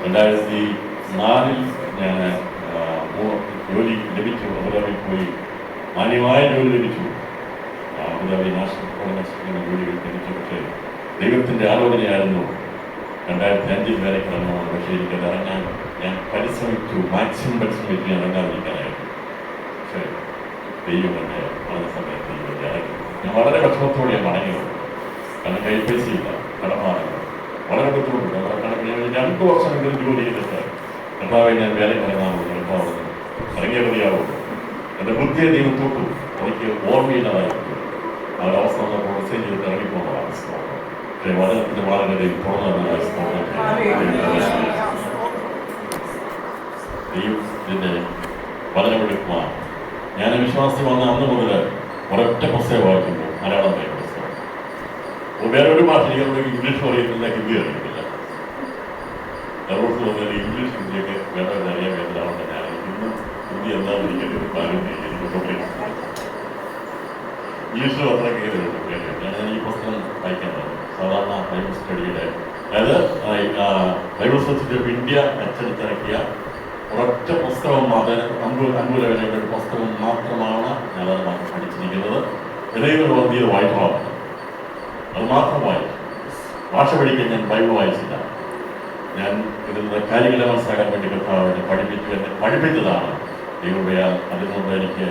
2004 ഞാൻ ജോലി ലഭിച്ചു. അബുദാബിയിൽ പോയി മാന്യമായ ജോലി ലഭിച്ചു. അബുദാബി നാഷണൽ കോളേജിൽ ജോലി ലഭിച്ചു. പക്ഷേ ദൈവത്തിൻ്റെ ആലോചനയായിരുന്നു 2005 വരെ കിടന്നത്. പക്ഷേ എനിക്കത് ഇറങ്ങാൻ ഞാൻ പരിശ്രമിച്ചു, മാക്സിമം പരിശ്രമിച്ചു ഇറങ്ങാതിരിക്കാനായിരുന്നു. പക്ഷേ ദൈവം എന്നെ വളരെ സമയത്ത് ദൈവത്തെ ഇറങ്ങി. ഞാൻ വളരെ വിഷമത്തോടെ ഞാൻ മടങ്ങി വന്നു. കാരണം കൈപ്പൈസയില്ല, കടമാറുകൾ വളരെ ബുദ്ധിമുട്ടുണ്ട്. നമ്മുടെ കണക്കിന് 2 വർഷമെങ്കിലും ജോലി ചെയ്തിട്ട് കർത്താവെ ഞാൻ വേലയ്ക്ക് ഇറങ്ങാമോ, കർത്താവ് ഇറങ്ങിയ മതിയാവും. എൻ്റെ ബുദ്ധിയെ ദൈവം തൊട്ടു. എനിക്ക് ഓർമ്മയില്ലാതായിരുന്നു. ആ ഒരവസ്ഥ നമ്മൾ ഡിസൈൻ ചെയ്തിട്ട് ഇറങ്ങിപ്പോകുന്നതാണ്. പക്ഷേ വചനത്തിൻ്റെ വളരെ ദൈവം തുറന്നതിൻ്റെ ദൈവത്തിൻ്റെ വചനമെടുക്കുവാൻ ഞാൻ വിശ്വാസി വന്ന അന്ന് മുതൽ ഒരൊറ്റ പുസ്തകം വായിക്കുന്നു. മലയാളം പുസ്തകം. വേറൊരു ഭാഷ ഇംഗ്ലീഷ് പറയുന്നില്ല, ഹിന്ദി അറിയുന്നില്ല. റോഡ് വന്നാൽ ഇംഗ്ലീഷ് ഹിന്ദിയൊക്കെ വേറെ അറിയാൻ വേണ്ടതാണ്. ഞാൻ ഇന്നും ഹിന്ദി എന്താണെന്ന് എനിക്കൊരു കാര്യം ഇംഗ്ലീഷിൽ അത്ര കയറിയിട്ടുണ്ട്. ഞാൻ ഈ പുസ്തകം വായിക്കാൻ പറഞ്ഞു. സാധാരണ ബൈബിൾ സ്റ്റഡിയുടെ, അതായത് ബൈബിൾ സൊസൈറ്റി ഓഫ് ഇന്ത്യ അച്ചടിച്ചിറക്കിയ ഒരൊറ്റ പുസ്തകം അൻപുലവനയുടെ ഒരു പുസ്തകം മാത്രമാണ് ഞാനത് പഠിച്ചിരിക്കുന്നത്. ഇടയിൽ വന്നിയത് വായിക്കണം. അത് മാത്രം വായിച്ചു. ഭാഷ പഠിക്കാൻ ഞാൻ ബൈബിൾ വായിച്ചില്ല. ഞാൻ ഇതിൻ്റെ കാര്യങ്ങളെ മനസ്സിലാക്കാൻ വേണ്ടി കർത്താവിനെ പഠിപ്പിച്ചതാണ്. ദൈവമയാൽ അതിനുകൊണ്ട് എനിക്ക്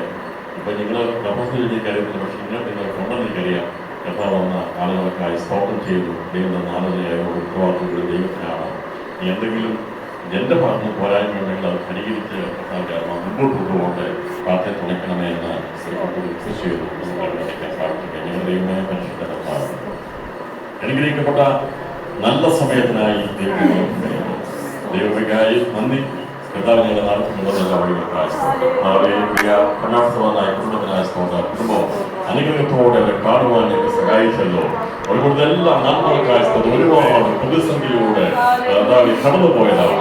ഇപ്പം നിങ്ങൾ പ്രൊഫസറിലേക്ക് അറിയത്തില്ല, പക്ഷേ നിങ്ങൾ കൊണ്ടെന്ന് എനിക്കറിയാം. കർത്താവ് വന്ന ആളുകൾക്കായി സ്തോത്രം ചെയ്തു. ദൈവം തന്ന ആളുകളായ ഉത്തരവാദിത്തങ്ങൾ ദൈവത്തിനാണ്. എന്തെങ്കിലും എൻ്റെ ഭാഗത്ത് പോരായ്മ ഉണ്ടെങ്കിൽ അത് പരിഹരിച്ച് കർത്താവിൻ്റെ മുമ്പോട്ട് കൊണ്ടുപോകട്ടെ. പ്രാർത്ഥന തുണയ്ക്കണമേ എന്ന് വിശ്വസിച്ച് ചെയ്തു. പ്രാർത്ഥിക്കാം. ഞങ്ങൾ ദൈവമേ പരിശുദ്ധ കർത്താവ് അനുഗ്രഹിക്കപ്പെട്ട നല്ല സമയത്തിനായി ദൈവമയ്ക്കായി നന്ദി. കർത്താവ് ഞങ്ങളുടെ നടത്തുന്നുണ്ടെന്നുള്ള വഴികൾക്കായി കർണാടകനായ കുടുംബത്തിനായ കുടുംബം അനുഗ്രഹത്തോടെ അവരെ കാണുവാൻ ഞങ്ങൾക്ക് സഹായിച്ചല്ലോ. അതുകൊണ്ട് എല്ലാ നന്മകൾക്കായ ഒരുപാട് പ്രതിസന്ധിയിലൂടെ കടന്നുപോയതാണ്.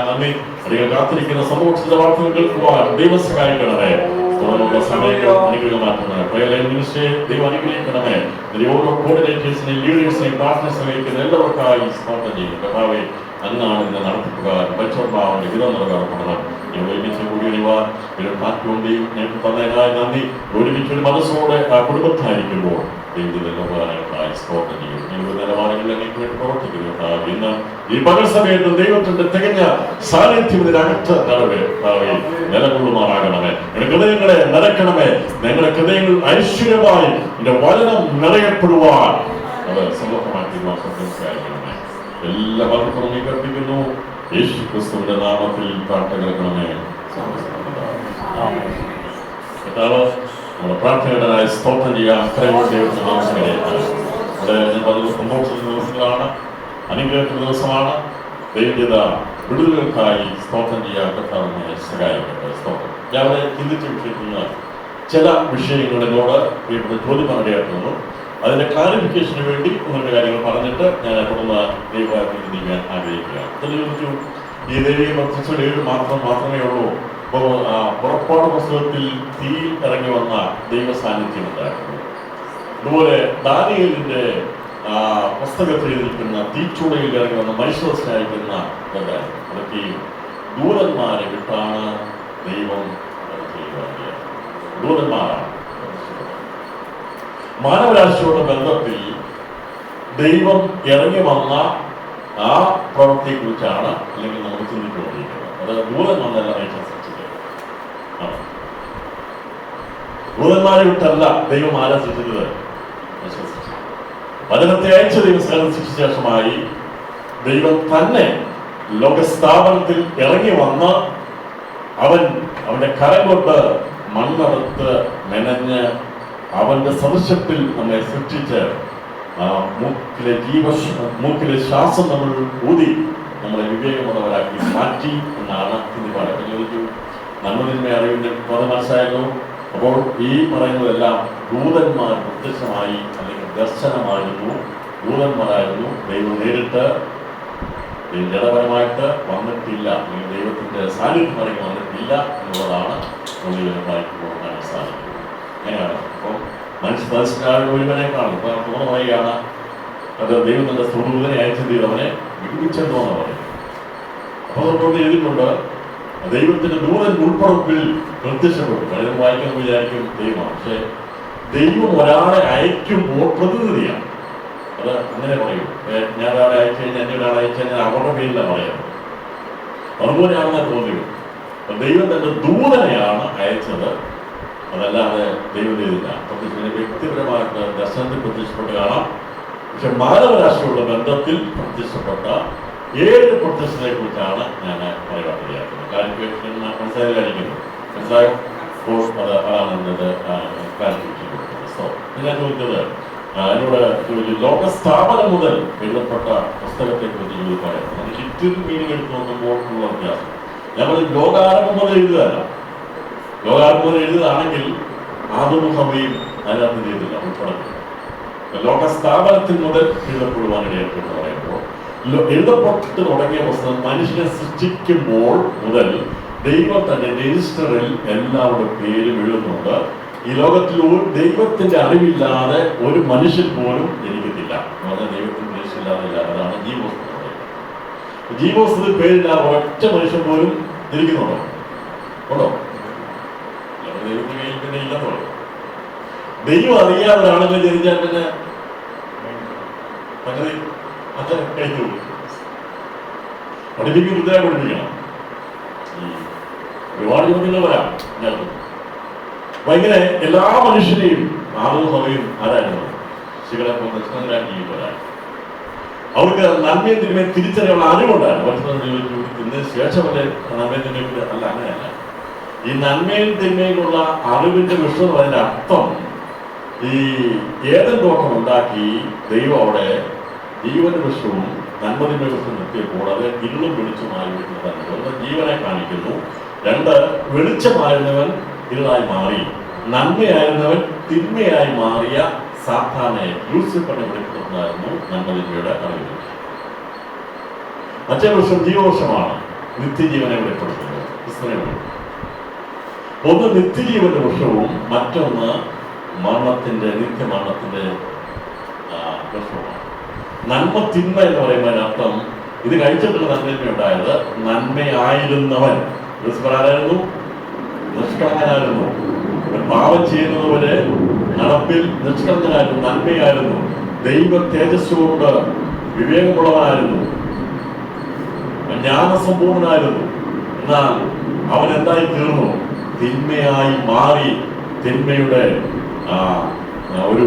നന്ദി. അധികം കാത്തിരിക്കുന്ന സമൂഹത്തിന്റെ വാർത്തകൾ കേൾക്കുവാൻ ദൈവം സഹായിക്കണമേ. തുടർന്നുള്ള സമയങ്ങൾ അനുഗ്രഹമാക്കണമേ. പ്രയലൈൻ മിനിസ്ട്രിയെ ദൈവം അനുഗ്രഹിക്കണമേ. ഓരോ കോർഡിനേറ്റേഴ്സിനെയും ലീഡേഴ്സിനെയും പ്രാർത്ഥന സഹായിക്കുന്ന എല്ലാവർക്കായി സ്തോത്രം ചെയ്യുന്നു. കർത്താവേ, അന്നാണ് ഇതിനെ നടത്തിപ്പുകാർ ബച്ചോർമാവിന്റെ വിധം നൽകാറുള്ളത്. ഒരുമിച്ച് കൂടിയുവാൻ കാറ്റുകൊണ്ടേയും ഞങ്ങൾക്ക് തന്നതിനായി നന്ദി. ഒരുമിച്ചൊരു മനസ്സോടെ ആ കുടുംബത്തായിരിക്കുമ്പോൾ ദൈവത്തിന്റെ ഉപകാരങ്ങൾക്കായി സ്തോത്രം ചെയ്യും. ഞങ്ങളുടെ നിലവാരങ്ങളിൽ എനിക്ക് വേണ്ടി പ്രവർത്തിക്കുന്നു. ഇന്ന് ഈ പകൽ സമയത്ത് ദൈവത്തിന്റെ തികഞ്ഞ സാന്നിധ്യം ഇതിനകത്ത് നിലകൊള്ളുമാറാകണമേ. ഞങ്ങളുടെ ഹൃദയങ്ങളെ നിറയ്ക്കണമേ. ഞങ്ങളുടെ ഹൃദയങ്ങൾ ഐശ്വര്യമായി എന്റെ വചനം നിറയപ്പെടുവാൻ അത് സമൂഹമാക്കി മാസത്തിനായിരിക്കണമേ. എല്ലാ മകൾക്കും നീ കൽപ്പിക്കുന്നു. യേശു ക്രിസ്തുവിന്റെ നാമത്തിൽ പ്രാർത്ഥന കേൾക്കണമേ. നമ്മുടെ പ്രാർത്ഥനയുടേതായ സ്തോത്രം ചെയ്യാം. ദിവസങ്ങളാണ്, അനുഗ്രഹത്തിന്റെ ദിവസമാണ്. ദൈവീയത വിടുതലുകൾക്കായി സ്തോത്രം ചെയ്യാൻ കർത്താവിനെ സഹായിക്കട്ടെ. സ്തോത്രം. ഞാൻ അവിടെ ചിന്തിച്ച് വിഷയിക്കുന്ന ചില വിഷയങ്ങളിനോട് ഇവിടെ ചോദ്യം പറയാറുണ്ട്. അതിന്റെ ക്ലാരിഫിക്കേഷന് വേണ്ടി ഒന്നിന്റെ കാര്യങ്ങൾ പറഞ്ഞിട്ട് ഞാൻ തുടർന്ന് ദൈവത്തിൽ ചിന്തിക്കാൻ ആഗ്രഹിക്കുകയാണ്. ചോദിച്ചു, ഈ ദൈവീയ മത്സ്യയുടെ മാത്രമേ ഉള്ളൂ. പുറപ്പാട് പുസ്തകത്തിൽ തീയിൽ ഇറങ്ങി വന്ന ദൈവ സാന്നിധ്യം ഉണ്ടായിരുന്നു. അതുപോലെ ദാനിയേലിന്റെ പുസ്തകത്തിൽ എഴുതിയിരിക്കുന്ന തീച്ചൂടയിൽ ഇറങ്ങി വന്ന മനുഷ്യനായിരിക്കുന്ന അതൊക്കെ ദൂതന്മാരെ വിട്ടാണ് ദൈവം ചെയ്യുക. ദൂതന്മാരാണ്. മാനവരാശിയുടെ ബന്ധത്തിൽ ദൈവം ഇറങ്ങി വന്ന ആ പ്രവൃത്തിയെ കുറിച്ചാണ് അല്ലെങ്കിൽ നമുക്ക് ചിന്തിച്ചുകൊണ്ടിരിക്കുന്നത്. അത് ദൂതൻ വന്നല്ല ദൂതന്മാരെ വിട്ടല്ല ദൈവം ആരെ സൃഷ്ടിച്ചത്. വചനത്തെ അയച്ച ദൈവം സൃഷ്ടിച്ച ശേഷമായി ദൈവം തന്നെ ലോകസ്ഥാപനത്തിൽ ഇറങ്ങി വന്ന് അവന്റെ കരം കൊണ്ട് മണ്ണെടുത്ത് മെനഞ്ഞ് അവന്റെ സദൃശത്തിൽ നമ്മെ സൃഷ്ടിച്ച് മൂക്കിലെ ശ്വാസം നമ്മൾ ഊതി നമ്മളെ വിവേകമുള്ളവരാക്കി മാറ്റി എന്നാണ് ഇന്ന് പറയുന്നത്. നന്മതിന്മ അറിവിന്റെ മനസ്സിലായിരുന്നു. അപ്പോൾ ഈ പറയുന്നതെല്ലാം ദൂതന്മാർ പ്രത്യക്ഷമായി അല്ലെങ്കിൽ ദർശനമായിരുന്നു. ദൂതന്മാരായിരുന്നു. ദൈവം നേരിട്ട് ജഡപരമായിട്ട് വന്നിട്ടില്ല, അല്ലെങ്കിൽ ദൈവത്തിന്റെ സാന്നിധ്യം ഇറങ്ങി വന്നിട്ടില്ല എന്നുള്ളതാണ് പോകാൻ സാധിക്കുന്നത്. അങ്ങനെയാണ്. അപ്പോൾ മനുഷ്യ ദർശനാണ് ഒരുവനെ കാണും. ഇപ്പൊ തുറന്നു പറയുകയാണ്, അത് ദൈവം തന്റെ സ്വദൂതനെ അയച്ചത് അവനെ വിടുവിച്ചെന്നോ എന്ന് പറയും. അപ്പോൾ അതുകൊണ്ട് എഴുതിയിട്ടുണ്ട്, ദൈവത്തിന്റെ ദൂതൻ ഉൾപ്പറപ്പിൽ പ്രത്യക്ഷപ്പെട്ടു. പലരും വായിക്കാൻ വിചാരിക്കും ദൈവമാണ്, പക്ഷെ ദൈവം ഒരാളെ അയക്കുമ്പോൾ പ്രതിനിധിയാണ്. അത് അങ്ങനെ പറയും. ഞാൻ ഒരാളെ അയച്ചു കഴിഞ്ഞാൽ, എന്നെ ഒരാളെ അയച്ചു കഴിഞ്ഞാൽ അവരുടെ പേരിലാണ് പറയാറ്. അതുപോലെയാണെന്ന് തോന്നിയത്. ദൈവം തന്റെ ദൂതനെയാണ് അയച്ചത്, അതല്ലാതെ ദൈവം ചെയ്തില്ല. പ്രത്യക്ഷ വ്യക്തിപരമായിട്ട് ദർശനത്തിൽ പ്രത്യക്ഷപ്പെട്ട് കാണാം. പക്ഷെ മാനവരാശിയുള്ള ബന്ധത്തിൽ പ്രത്യക്ഷപ്പെട്ട 7 പ്രത്യക്ഷത്തെ കുറിച്ചാണ് ഞാൻ പറയാൻ വിചാരിക്കുന്നത്. ക്ലാരിഫിക്കേഷൻ മനസ്സിലായിരിക്കുന്നു. മനസ്സിലായോ? അത് അതാണ് എന്നത് ക്ലാരിഫിക്കേഷൻ കൊടുക്കുന്നത്. സോ ഞാൻ ചോദിച്ചത്, എന്നോട് ചോദിച്ചു ലോകസ്ഥാപനം മുതൽ എഴുതപ്പെട്ട പുസ്തകത്തെ കുറിച്ച് ചോദിക്കുകയാണ്. നമ്മൾ ലിറ്ററൽ മീനിങ് എടുത്ത് നോക്കുമ്പോൾ ഉള്ള വ്യത്യാസം. ഞാൻ പറഞ്ഞു ലോകാരംഭം മുതൽ എഴുതുകയല്ല. ലോകാരംഭം മുതൽ എഴുതുകയാണെങ്കിൽ ആദവും ഹവ്വയും അതിനകത്ത് ചെയ്തില്ല, ഉൾപ്പെടുത്തില്ല. ലോകസ്ഥാപനത്തിൽ മുതൽ എഴുതപ്പെടുവാനിടയായിട്ടെന്ന് പറയുമ്പോൾ എഴുതപ്പെട്ട് തുടങ്ങിയ പുസ്തകം മനുഷ്യനെ സൃഷ്ടിക്കുമ്പോൾ മുതൽ ദൈവം തന്നെ രജിസ്റ്ററിൽ എല്ലാവരുടെ പേരും എഴുതുന്നുണ്ട്. ഈ ലോകത്തിൽ ഒരു ദൈവത്തിന്റെ അറിവില്ലാതെ ഒരു മനുഷ്യൻ പോലും ജനിക്കത്തില്ല. പറഞ്ഞാൽ ദൈവത്തിന്റെ രജിസ്റ്ററില്ലാതെ അതാണ് ജീവോസ്തു പറയുന്നത്. ജീവോസ്തുവിൽ പേരില്ലാതെ ഒരൊറ്റ മനുഷ്യൻ പോലും ജനിക്കുന്നുണ്ടോ? ഉണ്ടോ? ദൈവത്തിന്റെ കയ്യിൽ പിന്നെ ഇല്ലെന്ന് പറയും. ദൈവം അറിയാതെ ഒരാളെങ്കിലും ജനിച്ചാൽ പിന്നെ സംഗതി അത് കഴിഞ്ഞു പഠിപ്പിക്കും. വൃത്തിയായി പഠിപ്പിക്കണം. ഒരുപാട് ചോദ്യങ്ങൾ വരാം. ഭയങ്കര എല്ലാ മനുഷ്യനെയും ആദവും ഹവ്വയും ആരായിരുന്നു? ജീവിതരാണ്. അവർക്ക് നന്മയും തിന്മയും തിരിച്ചറിയാനുള്ള അറിവുണ്ടായിരുന്നു. ചോദിച്ചു ഇതിന് ശേഷമല്ലേ നന്മയും തിന്മയും അല്ല, അങ്ങനെയല്ല. ഈ നന്മയും തിന്മയിലുള്ള അറിവിന്റെ വിഷയം അതിന്റെ അർത്ഥം, ഈ ഏതൻ തോട്ടം ഉണ്ടാക്കി ദൈവം അവിടെ ജീവന്റെ വിഷവും നന്മതിന്മ വിഷവും നിർത്തിയപ്പോൾ അത് ഇരുളും വെളിച്ചമായി വിടുന്നതാണ്. ഒന്ന് ജീവനെ കാണിക്കുന്നു, 2 വെളിച്ചമായിരുന്നവൻ ഇരുളായി മാറി, നന്മയായിരുന്നവൻ തിന്മയായി മാറിയ സാത്താനെ ലൂസിഫറിനെ വെളിപ്പെടുത്തുന്നതായിരുന്നു നന്മതിന്മയുടെ അറിവ്. മറ്റേ വൃക്ഷം ജീവവൃക്ഷമാണ്, നിത്യജീവനെ വെളിപ്പെടുത്തുന്നത്, ക്രിസ്തുവിനെ വെളിപ്പെടുത്തുന്നത്. ഒന്ന് നിത്യജീവന്റെ വൃക്ഷവും മറ്റൊന്ന് മരണത്തിന്റെ നിത്യമരണത്തിന്റെ വൃക്ഷവുമാണ്. നന്മ തിന്മ എന്ന് പറയുമ്പോൾ അർത്ഥം ഇത് കഴിച്ചിട്ടുള്ള നന്മ ഉണ്ടായത് നന്മയായിരുന്നവൻ ആരായിരുന്നു? നിഷ്കളങ്കനായിരുന്നു. പാപം ചെയ്യുന്നതുപോലെ നടപ്പിൽ നിഷ്കളങ്കനായിരുന്നു, നന്മയായിരുന്നു, ദൈവ തേജസ്സുകൊണ്ട് വിവേകമുള്ളവനായിരുന്നു, ജ്ഞാനസമ്പൂർണനായിരുന്നു. എന്നാൽ അവൻ എന്തായി തീർന്നു? തിന്മയായി മാറി, തിന്മയുടെ ഒരു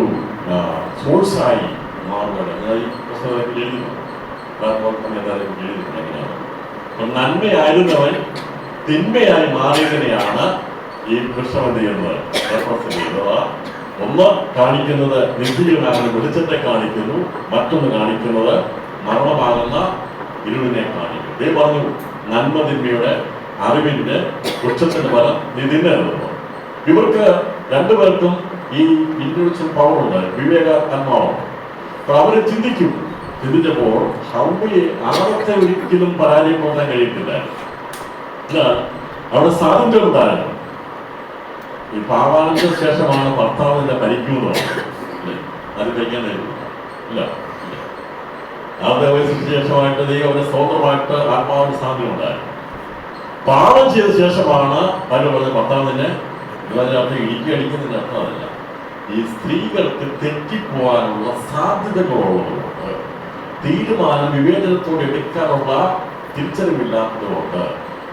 സോഴ്സായി മാറുകയാണ്. ഈ പുസ്തകത്തിൽ എഴുതുന്നു. എങ്ങനെയാണ്? അപ്പം നന്മയായിരുന്നവൻ തിന്മയായി മാറിയതിനെയാണ് ഈ വൃക്ഷം എന്ത് ചെയ്യുന്നത്? റെഫറൻസ് ചെയ്യുന്നത്. ഒന്ന് കാണിക്കുന്നത് നിത്യജീവനാകുന്ന വെളിച്ചത്തെ കാണിക്കുന്നു, മറ്റൊന്ന് കാണിക്കുന്നത് മരണമാകുന്ന ഇരുളിനെ കാണിക്കും. ദൈവം പറഞ്ഞു നന്മ തിന്മയുടെ അറിവിന്റെ വൃക്ഷത്തിന്റെ ഫലം നീ തിന്നരുത്. ഇവർക്ക് 2 പേർക്കും ഈ ഇൻഡിവിജ്വൽ പവർ ഉണ്ട്, വിവേക ആത്മാവുണ്ട്. അപ്പൊ അവര് ചിന്തിച്ചപ്പോൾ ഹവ്വയെ ആദത്തെ ഒരിക്കലും പരാജയപ്പെടുത്താൻ കഴിയത്തില്ല. എന്നാൽ അവിടെ സ്വാതന്ത്ര്യം ഉണ്ടായിരുന്നു. ഈ പാവാനത്തിന് ശേഷമാണ് ഭർത്താവിന്റെ ഭരിക്കുന്നത്. അത് കഴിക്കാൻ ഇല്ല. ആദ്യ വയസ്സിന് ശേഷമായിട്ട് ദൈവം അവരെ സ്വതന്ത്രമായിട്ട് ആത്മാവിന്റെ സ്വാതന്ത്ര്യം ഉണ്ടായിരുന്നു. പാപം ചെയ്ത ശേഷമാണ് പലരും പറഞ്ഞ ഭർത്താവിനെ അർത്ഥം ഇടിക്കുന്നതിന്റെ അർത്ഥം അതല്ല. ഈ സ്ത്രീകൾക്ക് തെറ്റിപ്പോകാനുള്ള സാധ്യതകളുള്ളതുകൊണ്ട്, തീരുമാനം വിവേചനത്തോടെ എടുക്കാനുള്ള തിരിച്ചറിവില്ലാത്തതുകൊണ്ട്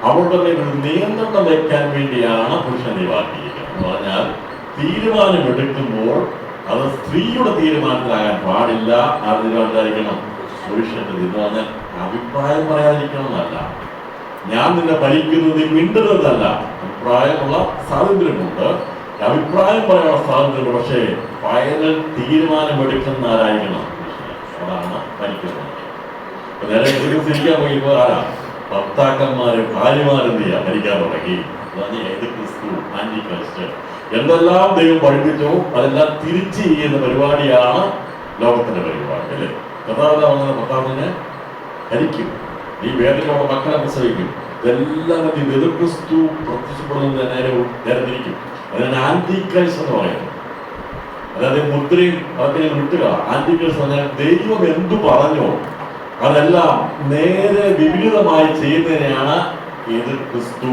അവരുടെ മേൽ ഒരു നിയന്ത്രണം വയ്ക്കാൻ വേണ്ടിയാണ് പുരുഷനെ വാക്കിയിരിക്കുന്നത്. എന്ന് പറഞ്ഞാൽ തീരുമാനമെടുക്കുമ്പോൾ അത് സ്ത്രീയുടെ തീരുമാനത്തിലാകാൻ പാടില്ല. ആ തീരുമാനത്തിലായിരിക്കണം പുരുഷന്റെ തീരുമാനം. അഭിപ്രായം പറയാതിരിക്കണം എന്നല്ല, ഞാൻ നിന്നെ ഭരിക്കുന്നത് മിണ്ടുന്നതല്ല. അഭിപ്രായമുള്ള സ്വാതന്ത്ര്യമുണ്ട്, അഭിപ്രായം പറയാനുള്ള സ്വാതന്ത്ര്യമുണ്ട്. പക്ഷേ ഫൈനൽ തീരുമാനമെടുക്കുന്ന ആരായിരിക്കണം? അതാണ് ഭരിക്കുന്നത്. നേരെ ചിരിക്കാൻ പോയപ്പോ ആരാ? ഭർത്താക്കന്മാര് ഭാര്യമാരെന്ത് ചെയ്യാം? ഭരിക്കാൻ തുടങ്ങി. അതാണ് ഏത് ക്രിസ്തു ആന്റി ക്രൈസ്റ്റ്. എന്തെല്ലാം ദൈവം പഠിപ്പിച്ചോ അതെല്ലാം തിരിച്ച് ചെയ്യുന്ന പരിപാടിയാണ് ലോകത്തിന്റെ പരിപാടി, അല്ലേ? കഥാവതാവുന്ന ഭർത്താവിനെ ഭരിക്കും, ഈ വേദനയോടെ മക്കളെ പ്രസവിക്കും. ഇതെല്ലാം ഈ എതിർ ക്രിസ്തു പ്രത്യക്ഷപ്പെടുന്നത് നേരെ തിരിക്കും. അതിനാണ് ആന്റി ക്രൈസ്റ്റ് എന്ന് പറയുന്നത്. അതായത് മുദ്രയും അതൊക്കെ വിട്ടുക. ആന്റിക്രിസ്റ്റ് പറഞ്ഞാൽ ദൈവം എന്തു പറഞ്ഞോ അതെല്ലാം നേരെ വിപരീതമായി ചെയ്യുന്നതിനെയാണ് ഇത് ക്രിസ്തു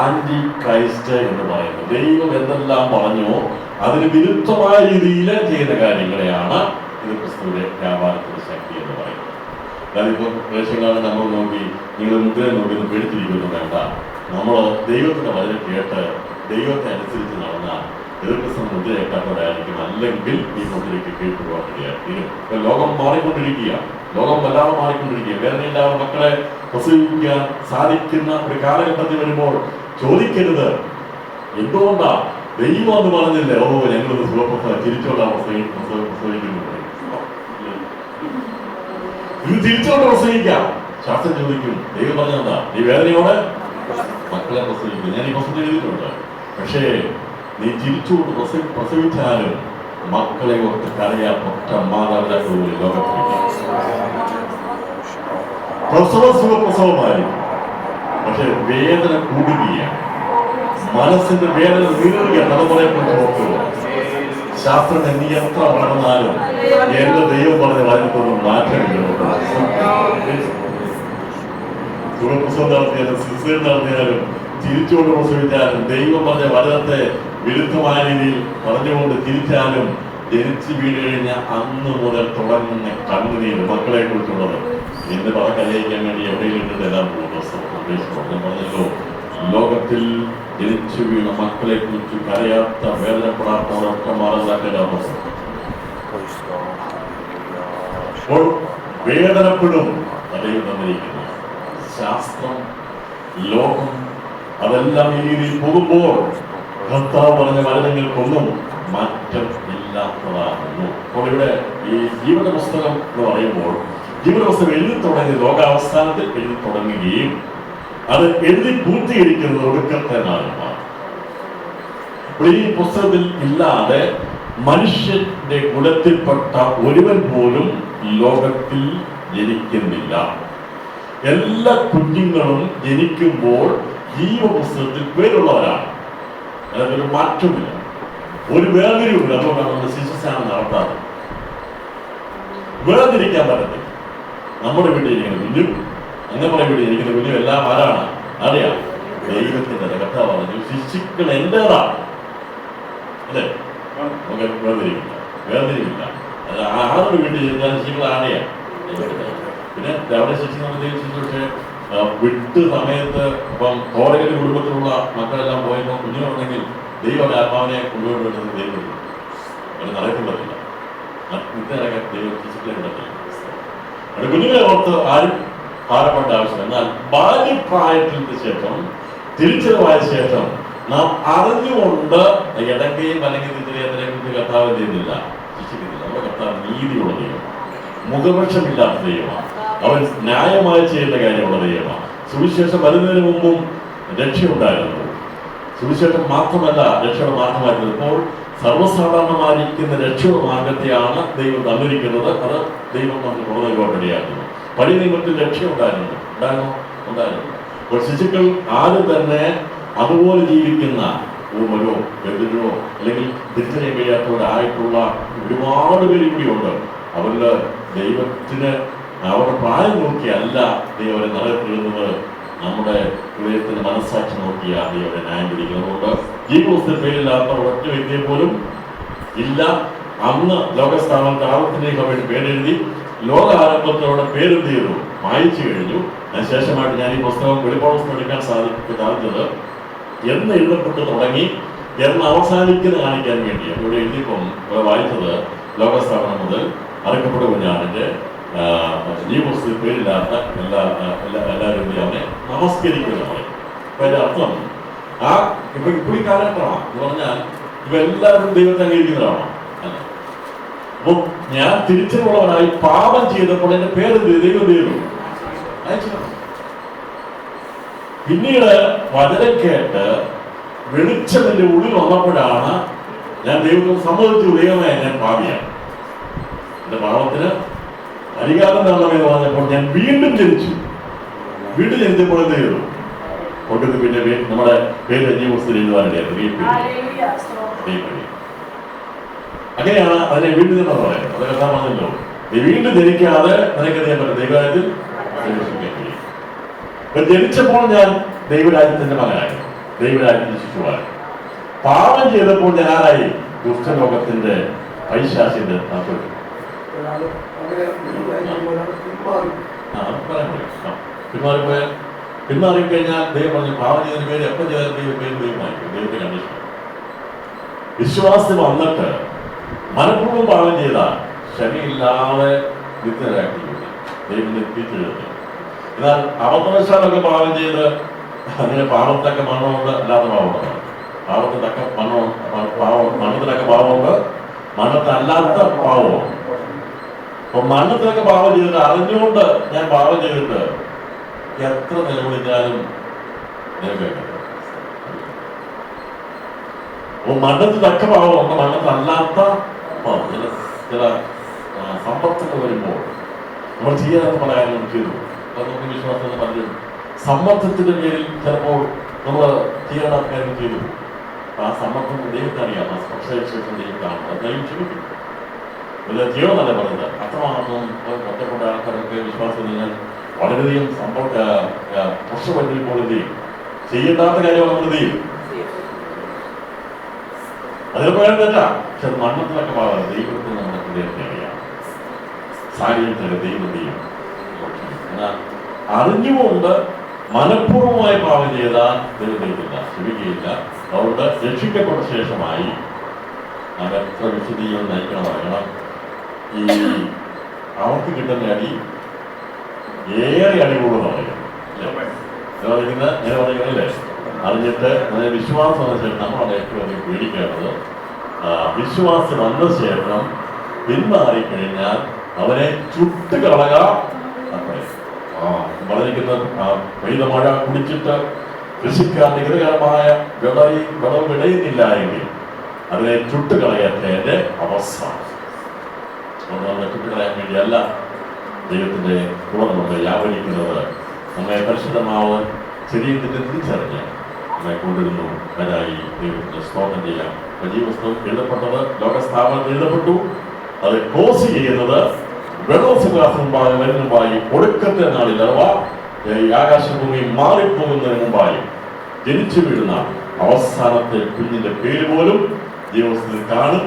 ആന്റി ക്രൈസ്റ്റ് എന്ന് പറയുന്നത്. ദൈവം എന്തെല്ലാം പറഞ്ഞോ അതിന് വിരുദ്ധമായ രീതിയിൽ ചെയ്യുന്ന കാര്യങ്ങളെയാണ് ഇത് ക്രിസ്തുവിന്റെ വ്യാപാരത്തിന്റെ ശക്തി എന്ന് പറയുന്നത്. അതായതിപ്പോ പ്രേക്ഷകാലം നമ്മൾ നോക്കി നിങ്ങൾ മുദ്ര നോക്കി പേടിച്ചിരിക്കുന്നു വേണ്ട. നമ്മൾ ദൈവത്തിന്റെ വചനം കേട്ട് ദൈവത്തെ അനുസരിച്ച് നടന്നാൽ എതിർക്രിസ്തു മുദ്രയേക്കാത്തവരായിരിക്കും. അല്ലെങ്കിൽ ഈ മുദ്രയ്ക്ക് കീഴ്പ്പെടുവാൻ കഴിയായിരിക്കും. ഇപ്പൊ ലോകം മാറിക്കൊണ്ടിരിക്കുക, ലോകം വല്ലാതെ മാറിക്കൊണ്ടിരിക്കുക. വേദനയില്ലാതെ മക്കളെ പ്രസവിക്കാൻ സാധിക്കുന്ന ഒരു കാലഘട്ടത്തിൽ വരുമ്പോൾ ചോദിക്കരുത് എന്തുകൊണ്ടാ ദൈവം എന്ന് പറഞ്ഞില്ലേ, ഓ ഞങ്ങളൊന്ന് തിരിച്ചോണ്ടാ പ്രസവിക്കുന്നു. ഇത് തിരിച്ചോണ്ട് പ്രസവിക്കാം. ശാസ്ത്രം ചോദിക്കും ദൈവം പറഞ്ഞെന്താ നീ വേദനയോടെ മക്കളെ പ്രസവിക്കും. ഞാൻ ഈ പുസ്തകത്തിൽ എഴുതിയിട്ടുണ്ട്. പക്ഷേ നീ തിരിച്ചുകൊണ്ട് പ്രസവിച്ചാലും മക്കളെ ഓർത്ത് കരയാൻ ഒറ്റ മാതാപിതാക്കൾ ലോകത്തില്ല. പ്രസവമായിരിക്കും, പക്ഷെ വേദന കൂടുകയാണ്. മനസ്സിന്റെ വേദന നീറുക. തലമുറയെ കൊണ്ട് നോക്കുക. ശാസ്ത്രം നീ എത്ര വളർന്നാലും എന്റെ ദൈവം പറഞ്ഞ വചനത്തൊന്നും മാറ്റമില്ല. സുഖപ്രസവം നടത്തിയാലും സിസേറിയൻ നടത്തിയാലും തിരിച്ചുകൊണ്ട് പ്രസവിച്ചാലും ദൈവം പറഞ്ഞ വചനത്തെ വിരുദ്ധമായ രീതിയിൽ പറഞ്ഞുകൊണ്ട് തിരിച്ചാലും ജനിച്ചു വീട് കഴിഞ്ഞ അന്ന് മുതൽ തുടങ്ങുന്ന കണ്ണുനീര് മക്കളെ കുറിച്ചുള്ളത് എന്റെ പല കലയിക്കാൻ വേണ്ടി എവിടെയും എല്ലാം ഞാൻ പറഞ്ഞല്ലോ. ലോകത്തിൽ ജനിച്ചു വീണ മക്കളെ കുറിച്ച് കരയാത്ത വേദനപ്പെടാത്ത ഒരൊക്കെ മാതാപിതാക്കളുടെ അവസ്ഥ. അപ്പോൾ വേദനപ്പെടും ദൈവം തന്നിരിക്കുന്നു. ശാസ്ത്രം ലോകം അതെല്ലാം ഈ രീതിയിൽ പോകുമ്പോൾ കർത്താവ് പറഞ്ഞ വചനങ്ങൾക്കൊന്നും മാറ്റം ഇല്ലാത്തതാകുന്നു. അപ്പോൾ ഇവിടെ ഈ ജീവിത പുസ്തകം എന്ന് പറയുമ്പോൾ ജീവിത പുസ്തകം എഴുതി തുടങ്ങി ലോകാവസാനത്തിൽ എഴുതി തുടങ്ങുകയും അത് എഴുതി പൂർത്തീകരിക്കുന്നത് ഒടുക്കത്തെ നാളുമാണ്. അപ്പോൾ ഈ പുസ്തകത്തിൽ ഇല്ലാതെ മനുഷ്യന്റെ കുലത്തിൽപ്പെട്ട ഒരുവൻ പോലും ലോകത്തിൽ ജനിക്കുന്നില്ല. എല്ലാ കുഞ്ഞുങ്ങളും ജനിക്കുമ്പോൾ ജീവപുസ്തകത്തിൽ പേരുള്ളവരാണ്. അതൊരു മാറ്റമില്ല, ഒരു വേർതിരിവില്ല. അതുകൊണ്ടാണ് നമ്മൾ ശിശുസ്ഥാനം നടത്താറ്. വേർതിരിക്കാൻ പറ്റത്തില്ല. നമ്മുടെ വീട്ടിൽ ഇരിക്കുന്ന കുഞ്ഞും അങ്ങനെ വീട്ടിൽ ഇരിക്കുന്ന കുഞ്ഞും എല്ലാം ആരാണ്? അറിയാം, ദൈവത്തിന്റെ കർത്താവ് പറഞ്ഞു ശിശുക്കൾ എന്റേതാണ്. അല്ലേ? നമുക്ക് വേർതിരിവില്ല. അത് ആരുടെ വീട്ടിൽ ഇരുന്നാൽ ശിശുക്കൾ ആരെയാണ്? പിന്നെ അവിടെ ശിശുക്ഷ വിട്ട് സമയത്ത് ഇപ്പം കോളേജിന്റെ കുടുംബത്തിലുള്ള മക്കളെല്ലാം പോയപ്പോൾ കുഞ്ഞുങ്ങളുണ്ടെങ്കിൽ ദൈവം ആത്മാവിനെ കൊണ്ടുപോയി വിടുന്നത് ദൈവം അത് നടക്കുന്നില്ല. ദൈവം ശിശുക്കളെ വിടത്തില്ല. അത് കുഞ്ഞുങ്ങളെ ഓർത്ത് ആരും ഭാരപ്പെട്ട ആവശ്യം. എന്നാൽ ബാല്യപ്രായത്തിന് ശേഷം തിരിച്ചറിവായ ശേഷം നാം അറിഞ്ഞുകൊണ്ട് ഇടയ്ക്കെയും അല്ലെങ്കിൽ തിരിച്ചറിയാത്തതിനെ കുറിച്ച് കർത്താവ് എന്ത് ചെയ്യുന്നില്ല, ശിക്ഷിക്കുന്നില്ല. നമ്മുടെ കർത്താവ് നീതിയുള്ള ദൈവമാണ്, മുഖപക്ഷമില്ലാത്ത ദൈവമാണ്. അവൻ ന്യായമായി ചെയ്യുന്ന കാര്യമുള്ള ദൈവമാണ്. സുവിശേഷം വരുന്നതിന് മുമ്പും രക്ഷയുണ്ടായിരുന്നു. സുവിശേഷം മാത്രമല്ല രക്ഷയുടെ മാർഗമായിരുന്നത്. ഇപ്പോൾ സർവ്വസാധാരണമായിരിക്കുന്ന രക്ഷയുടെ മാർഗത്തെയാണ് ദൈവം തന്നിരിക്കുന്നത്. അത് ദൈവം നമുക്ക് പുറത്തേക്കോട്ടിടയാക്കുന്നു. പഴയ നിയമത്തിൽ രക്ഷയുണ്ടായിരുന്നു. അപ്പോൾ ശിശുക്കൾ ആരും തന്നെ അതുപോലെ ജീവിക്കുന്ന ഊമരോ ബദിരോ അല്ലെങ്കിൽ തിരിച്ചറിയാൻ കഴിയാത്തവരായിട്ടുള്ള ഒരുപാട് പേര് കൂടിയുണ്ട്. അവരില് ദൈവത്തിന് അവരുടെ പ്രായം നോക്കിയല്ല ദൈവം അവരെ നിലനിർത്തുന്നത്. നമ്മുടെ ഹൃദയത്തിന്റെ മനസ്സാക്ഷി നോക്കിയാൽ ദൈവം അവരെ ന്യായം പിടിക്കുന്നതുകൊണ്ട് ജീവിതത്തിൽ പേരില്ലാത്ത ഒരൊറ്റ വ്യക്തിയെ പോലും ഇല്ല. അന്ന് ലോകസ്ഥാപനത്തിൽ ആവർത്തനേക്ക് വേണ്ടി പേരെഴുതി ലോകാരംഭത്തോടെ പേരെന്ത് ചെയ്തു, വായിച്ചു കഴിഞ്ഞു. അതിനുശേഷമായിട്ട് ഞാൻ ഈ പുസ്തകം വെളിപ്പാട് പുസ്തകം എടുക്കാൻ സാധിച്ചത് എന്ന് എഴുതപ്പെട്ട് തുടങ്ങി എന്ന് അവസാനിക്കുന്ന കാണിക്കാൻ വേണ്ടിയാണ്. ഇവിടെ എഴുതിയപ്പം ഇവിടെ വായിച്ചത് ലോകസ്ഥാപനം മുതൽ അറക്കപ്പെട്ട കുഞ്ഞാണിന്റെ ഈ പുസ്തകത്തിൽ പേരില്ലാത്ത എല്ലാവരും അവനെ നമസ്കരിക്കുന്നു പറയും. അപ്പൊ അതിന്റെ അർത്ഥം ഇപ്പൊ ഇപ്പോൾ ഈ കാലഘട്ടമാണ് എന്ന് പറഞ്ഞാൽ ഇവ എല്ലാവരും ദൈവത്തെ അംഗീകരിക്കുന്നതാണോ? അല്ല. അപ്പൊ ഞാൻ തിരിച്ചറിവുള്ളവനായി പാപം ചെയ്തപ്പോൾ എന്റെ പേര് ദൈവം ചെയ്തു അയച്ചു. പിന്നീട് വചനം കേട്ട് വെളിച്ചം എന്റെ ഉള്ളിൽ വന്നപ്പോഴാണ് ഞാൻ ദൈവത്തിന് സമ്മതിച്ചു, ദൈവമേ ഞാൻ പാപിയാണ്, എന്റെ പാപത്തിന് പരിഹാരം തരണമെന്ന് പറഞ്ഞപ്പോൾ ഞാൻ വീണ്ടും ജനിച്ചു. വീണ്ടും ജനിച്ചപ്പോൾ എന്ത് ചെയ്തു? കൊണ്ടത് പിന്നെ നമ്മുടെ പേര് അന്യ പുസ്തകം എഴുതാനിടയായിരുന്നു. അങ്ങനെയാണ് അതിനെ വീണ്ടും എന്ന് പറയുന്നത്. അത് കഥാ പറഞ്ഞല്ലോ, നീ വീണ്ടും ജനിക്കാതെ നിനക്ക് ചെയ്യാൻ പറ്റും, ദൈവരാജ്യത്തിൽ പ്രവേശിക്കാൻ കഴിയും. ഇപ്പൊ ജനിച്ചപ്പോൾ ഞാൻ ദൈവരാജ്യത്തിന്റെ മകനായി, ദൈവരാജ്യത്തിന്റെ ശിശുവായി. പാപം ചെയ്തപ്പോൾ ഞാൻ ആരായി? ദുഷ്ടലോകത്തിന്റെ പൈശാചിന്റെ പിന്മാറിക്കഴിഞ്ഞാൽ ദൈവം പറഞ്ഞു, പാപം ചെയ്തതിന് പേര് എപ്പം ചെയ്താലും പേര് ദൈവമായിരിക്കും. ദൈവത്തെ കണ്ടീഷൻ. വിശ്വാസം വന്നിട്ട് മനഃപൂർവ്വം പാപം ചെയ്താൽ ക്ഷമയില്ലാതെ നിത്യരാക്കിയില്ല, ദൈവം എത്തിച്ചെഴുതി. എന്നാൽ അബദ്ധവശാലൊക്കെ പാപം ചെയ്ത് അങ്ങനെ പാപത്തിലൊക്കെ മണ്ണുണ്ട്, അല്ലാത്ത പാവമുണ്ട്. പാവത്തിലൊക്കെ മണ്ണത്തിലൊക്കെ പാവമുണ്ട്, മണ്ണത്തല്ലാത്ത പാവമുണ്ട്. അപ്പൊ മണ്ണത്തിലൊക്കെ പാവം ചെയ്തിട്ട് അറിഞ്ഞുകൊണ്ട് ഞാൻ പാവം ചെയ്തിട്ട് എത്ര നിലവിളിച്ചാലും അപ്പൊ മണ്ണത്തിലൊക്കെ പാവമുണ്ട്, മണ്ണത്തല്ലാത്ത പാവം. ചില സമ്പത്തുകൾ വരുമ്പോൾ നമ്മൾ ചെയ്യാത്ത പല കാര്യങ്ങളും ചെയ്തു. നമുക്ക് വിശ്വാസം പറഞ്ഞു സമ്മർദ്ദത്തിന്റെ പേരിൽ ചിലപ്പോൾ നമ്മൾ ചെയ്യാത്ത കാര്യങ്ങൾ ചെയ്തു. ആ സമ്മർദ്ദം ദൈവത്തെ അറിയാം, ആ സ്പർശേഷം ദൈവത്താണ്, അത് ദൈവം ക്ഷമിക്കും. ചെയ്യണമെന്നല്ല പറയുന്നത്. അത്രമാത്രം ഒറ്റപ്പെട്ട ആൾക്കാരൊക്കെ വിശ്വാസം കഴിഞ്ഞാൽ വളരെയധികം പ്രശ്നപ്പെടുമ്പോൾ എന്ത് ചെയ്യും? ചെയ്യേണ്ടാത്ത കാര്യം നമ്മൾ എന്ത് ചെയ്യും? അതിന് പറയാൻ തെറ്റാ. പക്ഷെ മണ്ണത്തിലൊക്കെ പാകാതെ ദൈവത്തിന് നമ്മുടെ ഹൃദയത്തെ അറിയാം, സാഹചര്യത്തിലെ ദൈവം ചെയ്യും. എന്നാൽ അറിഞ്ഞുകൊണ്ട് മനഃപൂർവ്വമായി പാപം ചെയ്താൽ ദൈവത്തില്ല, ക്ഷമിക്കുകയില്ല. അതുകൊണ്ട് രക്ഷിക്കപ്പെട്ട ശേഷമായി നാം എത്ര വിശുദ്ധീകരണം നയിക്കണം അറിയണം. ഈ അവർക്ക് കിട്ടുന്ന അടി ഏറെ അടികൂടുന്നതാണ് ഞാൻ പറയുന്നില്ലേ. അറിഞ്ഞിട്ട് വിശ്വാസം വന്ന ശേഷം നമ്മളത് ഏറ്റവും അധികം പേടിക്കേണ്ടത്, വിശ്വാസം വന്ന ശേഷം പിന്മാറിക്കഴിഞ്ഞാൽ അവനെ ചുട്ടുകളക. വളരിക്കുന്ന പെയ്ത മഴ കുടിച്ചിട്ട് കൃഷിക്കാർ നികൃതകരമായ വിളവ് വിളയുന്നില്ല എങ്കിൽ അതിനെ ചുട്ടുകളയത്തേന്റെ അവസാനം. നമ്മളെ ചുട്ടുകളയാൻ വേണ്ടിയല്ല ദൈവത്തിന്റെ കൂടെ നമ്മളെ വ്യാപരിക്കുന്നത്. നമ്മെ പരിശുദ്ധമാവ് ശരീരത്തിന്റെ തിരിച്ചറിഞ്ഞ് നമ്മെ കൊണ്ടിരുന്നു. അതിനായി ദൈവത്തിന്റെ സ്തോത്രം ചെയ്യാം. ജീവസ്തം എഴുതപ്പെട്ടത് ലോകസ്ഥാപനം എഴുതപ്പെട്ടു. അത് ക്ലോസ് ചെയ്യുന്നത് വെള്ളോസിംഹാസനം മുമ്പായി വരുന്ന മുമ്പായി ഒടുക്കത്തെ നാളിൽ, അഥവാ ഈ ആകാശഭൂമി മാറിപ്പോകുന്നതിന് മുമ്പായി ജനിച്ചു വീഴുന്ന അവസാനത്തെ കുഞ്ഞിന്റെ പേര് പോലും ജീവസ്തത്തിൽ കാണും.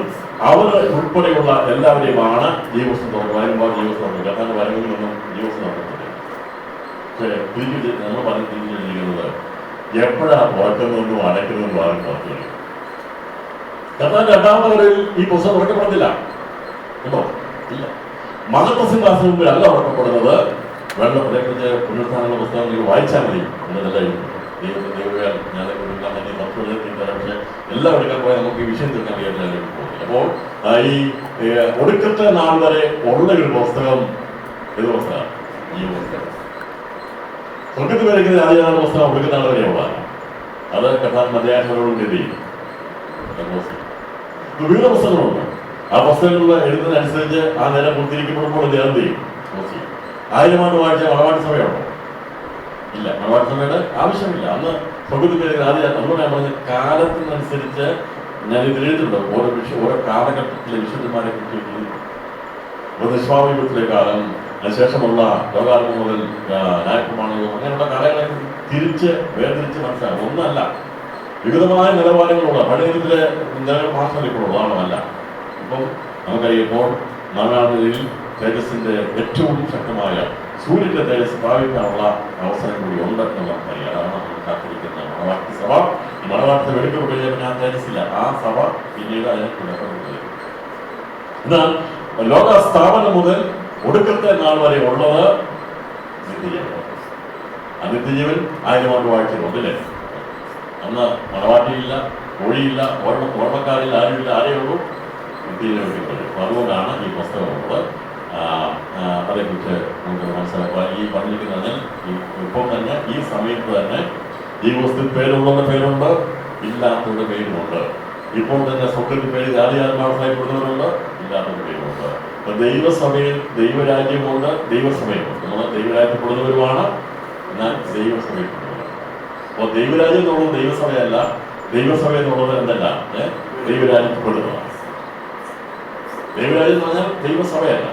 അവര് ഉൾപ്പെടെയുള്ള എല്ലാവരെയുമാണ് ജീവസ്തം തുറക്കുക. വരുമ്പോൾ ജീവസ്തം തുറക്കുക. കഥാന്റെ വരവുകളൊന്നും ജീവസ്തം തുറക്കത്തില്ല. പക്ഷേ നമ്മൾ പറഞ്ഞ് തിരിച്ചിരിക്കുന്നത് എപ്പോഴാണ് തുറക്കുന്നതെന്നും അടയ്ക്കുന്നതെന്നും ആരും തുറക്കില്ല. കഥാന്റെ രണ്ടാമത്തെ വരവിൽ ഈ പുസ്തകം തുറക്കപ്പെടത്തില്ല. ഉണ്ടോ? ഇല്ല. മഹത്വസിംഹാസന മുമ്പിൽ അല്ല ഉറക്കപ്പെടുന്നത്. വെള്ളത്തിനെ കുറിച്ച് പുനരുത്ഥാനങ്ങളുടെ പുസ്തകം നിങ്ങൾ വായിച്ചാൽ മതി. എന്നതെല്ലാം ദൈവങ്ങൾ ഞാൻ കൊടുക്കാൻ തന്നെ തത്വം. പക്ഷെ എല്ലാം എടുക്കാൻ പോയാൽ നമുക്ക് ഈ വിഷയം തീർക്കാൻ കഴിയാൻ പോകുന്നില്ല. അപ്പോൾ ഈ ഒടുക്കത്തെ നാൾ വരെ ഉള്ള ഒരു പുസ്തകം ഏത് പുസ്തകം? ഈ പുസ്തകം. സ്വർഗത്തിൽ വരയ്ക്കുന്ന ആദ്യകാല പുസ്തകം ഒടുക്കുന്ന നാൾ വരെ ഉള്ളതാണ്. അത് കഥാൻ മധ്യാഹ്നങ്ങളോടും ഗതി വിവിധ പുസ്തകങ്ങളുണ്ട്. ആ പുസ്തകങ്ങളിൽ എഴുതുന്നതനുസരിച്ച് ആ നേരം പൂർത്തീകരിക്കപ്പെടുമ്പോൾ ധ്യാനം ചെയ്യും. 1000 ആണ്ട് വായിച്ച മണവാട്ടി സഭയുണ്ടോ? ഇല്ല, മണവാട്ടി സഭയുടെ ആവശ്യമില്ല. അന്ന് സ്വർഗത്തിൽ പേര് ആദ്യം നമ്മൾ ഞാൻ പറഞ്ഞ കാലത്തിനനുസരിച്ച് ഞാൻ ഇത് എഴുതുന്നുണ്ട്. ഓരോ കാലഘട്ടത്തിലെ വിശുദ്ധന്മാരെ കുറിച്ച് എഴുതിയിട്ടുണ്ട്. നിഷ്പാവിപത്തിലെ കാലം, അതിനുശേഷമുള്ള ലോകാരംഭം മുതൽ ന്യായപ്രമാണവും അങ്ങനെയുള്ള കാലങ്ങളെ തിരിച്ച് വേർതിരിച്ച് മനസ്സിലാകും. ഒന്നല്ല, വിവിധമായ നിലവാരങ്ങളുള്ള പഴയ ഇതിലെ മാത്രമല്ല ഇപ്പോഴുള്ളതാണല്ല. ഇപ്പം നമുക്കറിയാം, ഇപ്പോൾ നാനാളിൽ തേജസ്സിന്റെ ഏറ്റവും ശക്തമായ സൂര്യന്റെ തേജസ് പ്രാപിക്കാനുള്ള അവസരം കൂടി ഉണ്ട് എന്ന് നമുക്കറിയാം. അതാണ് നമ്മൾ കാത്തിരിക്കുന്ന മണവാട്ടി സഭ. ഈ മണവാട്ടി സഭ എടുക്കപ്പെട്ടു കഴിഞ്ഞാൽ ഞാൻ തേജസ്സില്ല. ആ സഭ പിന്നീട് അതിനെ തുടക്കപ്പെടുന്നത്. എന്നാൽ ലോക സ്ഥാപനം മുതൽ ഒടുക്കത്തെ നാൾ വരെ ഉള്ളത് നിത്യജീവൻ. ആ നിത്യജീവൻ 1000 ആണ്ട് വാഴ്ചയിലുണ്ടല്ലേ. അന്ന് മണവാട്ടിയില്ല, കോഴിയില്ല, ഓർമ്മക്കാരില്ല, ആരുമില്ല. ആരേ ഉള്ളൂ? നിത്യജീവൻ. അതുകൊണ്ടാണ് ഈ പുസ്തകമുള്ളത്. അതേക്കുറിച്ച് നമുക്ക് മനസ്സിലാക്കുക. ഈ പറഞ്ഞിരിക്കുന്നത് ഇപ്പോൾ തന്നെ ഈ സമയത്ത് തന്നെ ഈ പുസ്തകത്തിൽ പേരുള്ളവരുടെ പേരുണ്ട്, ഇല്ലാത്തവരുടെ പേരുമുണ്ട്. ഇപ്പോൾ തന്നെ സ്വർഗത്തിൽ പേര് ജാതിയാത്മാവസായിപ്പെടുന്നവരുണ്ട്, ഇല്ലാത്തവരുടെ പേരുമുണ്ട്. അപ്പൊ ദൈവസഭയിൽ ദൈവരാജ്യമുണ്ട്, ദൈവസഭയുമുണ്ട്. നമ്മൾ ദൈവരാജ്യപ്പെടുന്നവരുമാണ്, എന്നാൽ ദൈവസഭയിൽപ്പെടുന്നവർ. അപ്പോൾ ദൈവരാജ്യം എന്നുള്ളത് ദൈവസഭയല്ല, ദൈവസഭ എന്നുള്ളത് എന്തല്ല, ദൈവരാജ്യപ്പെടുന്നതാണ്. ദൈവരാജ്യം എന്ന് പറഞ്ഞാൽ ദൈവസഭയല്ല.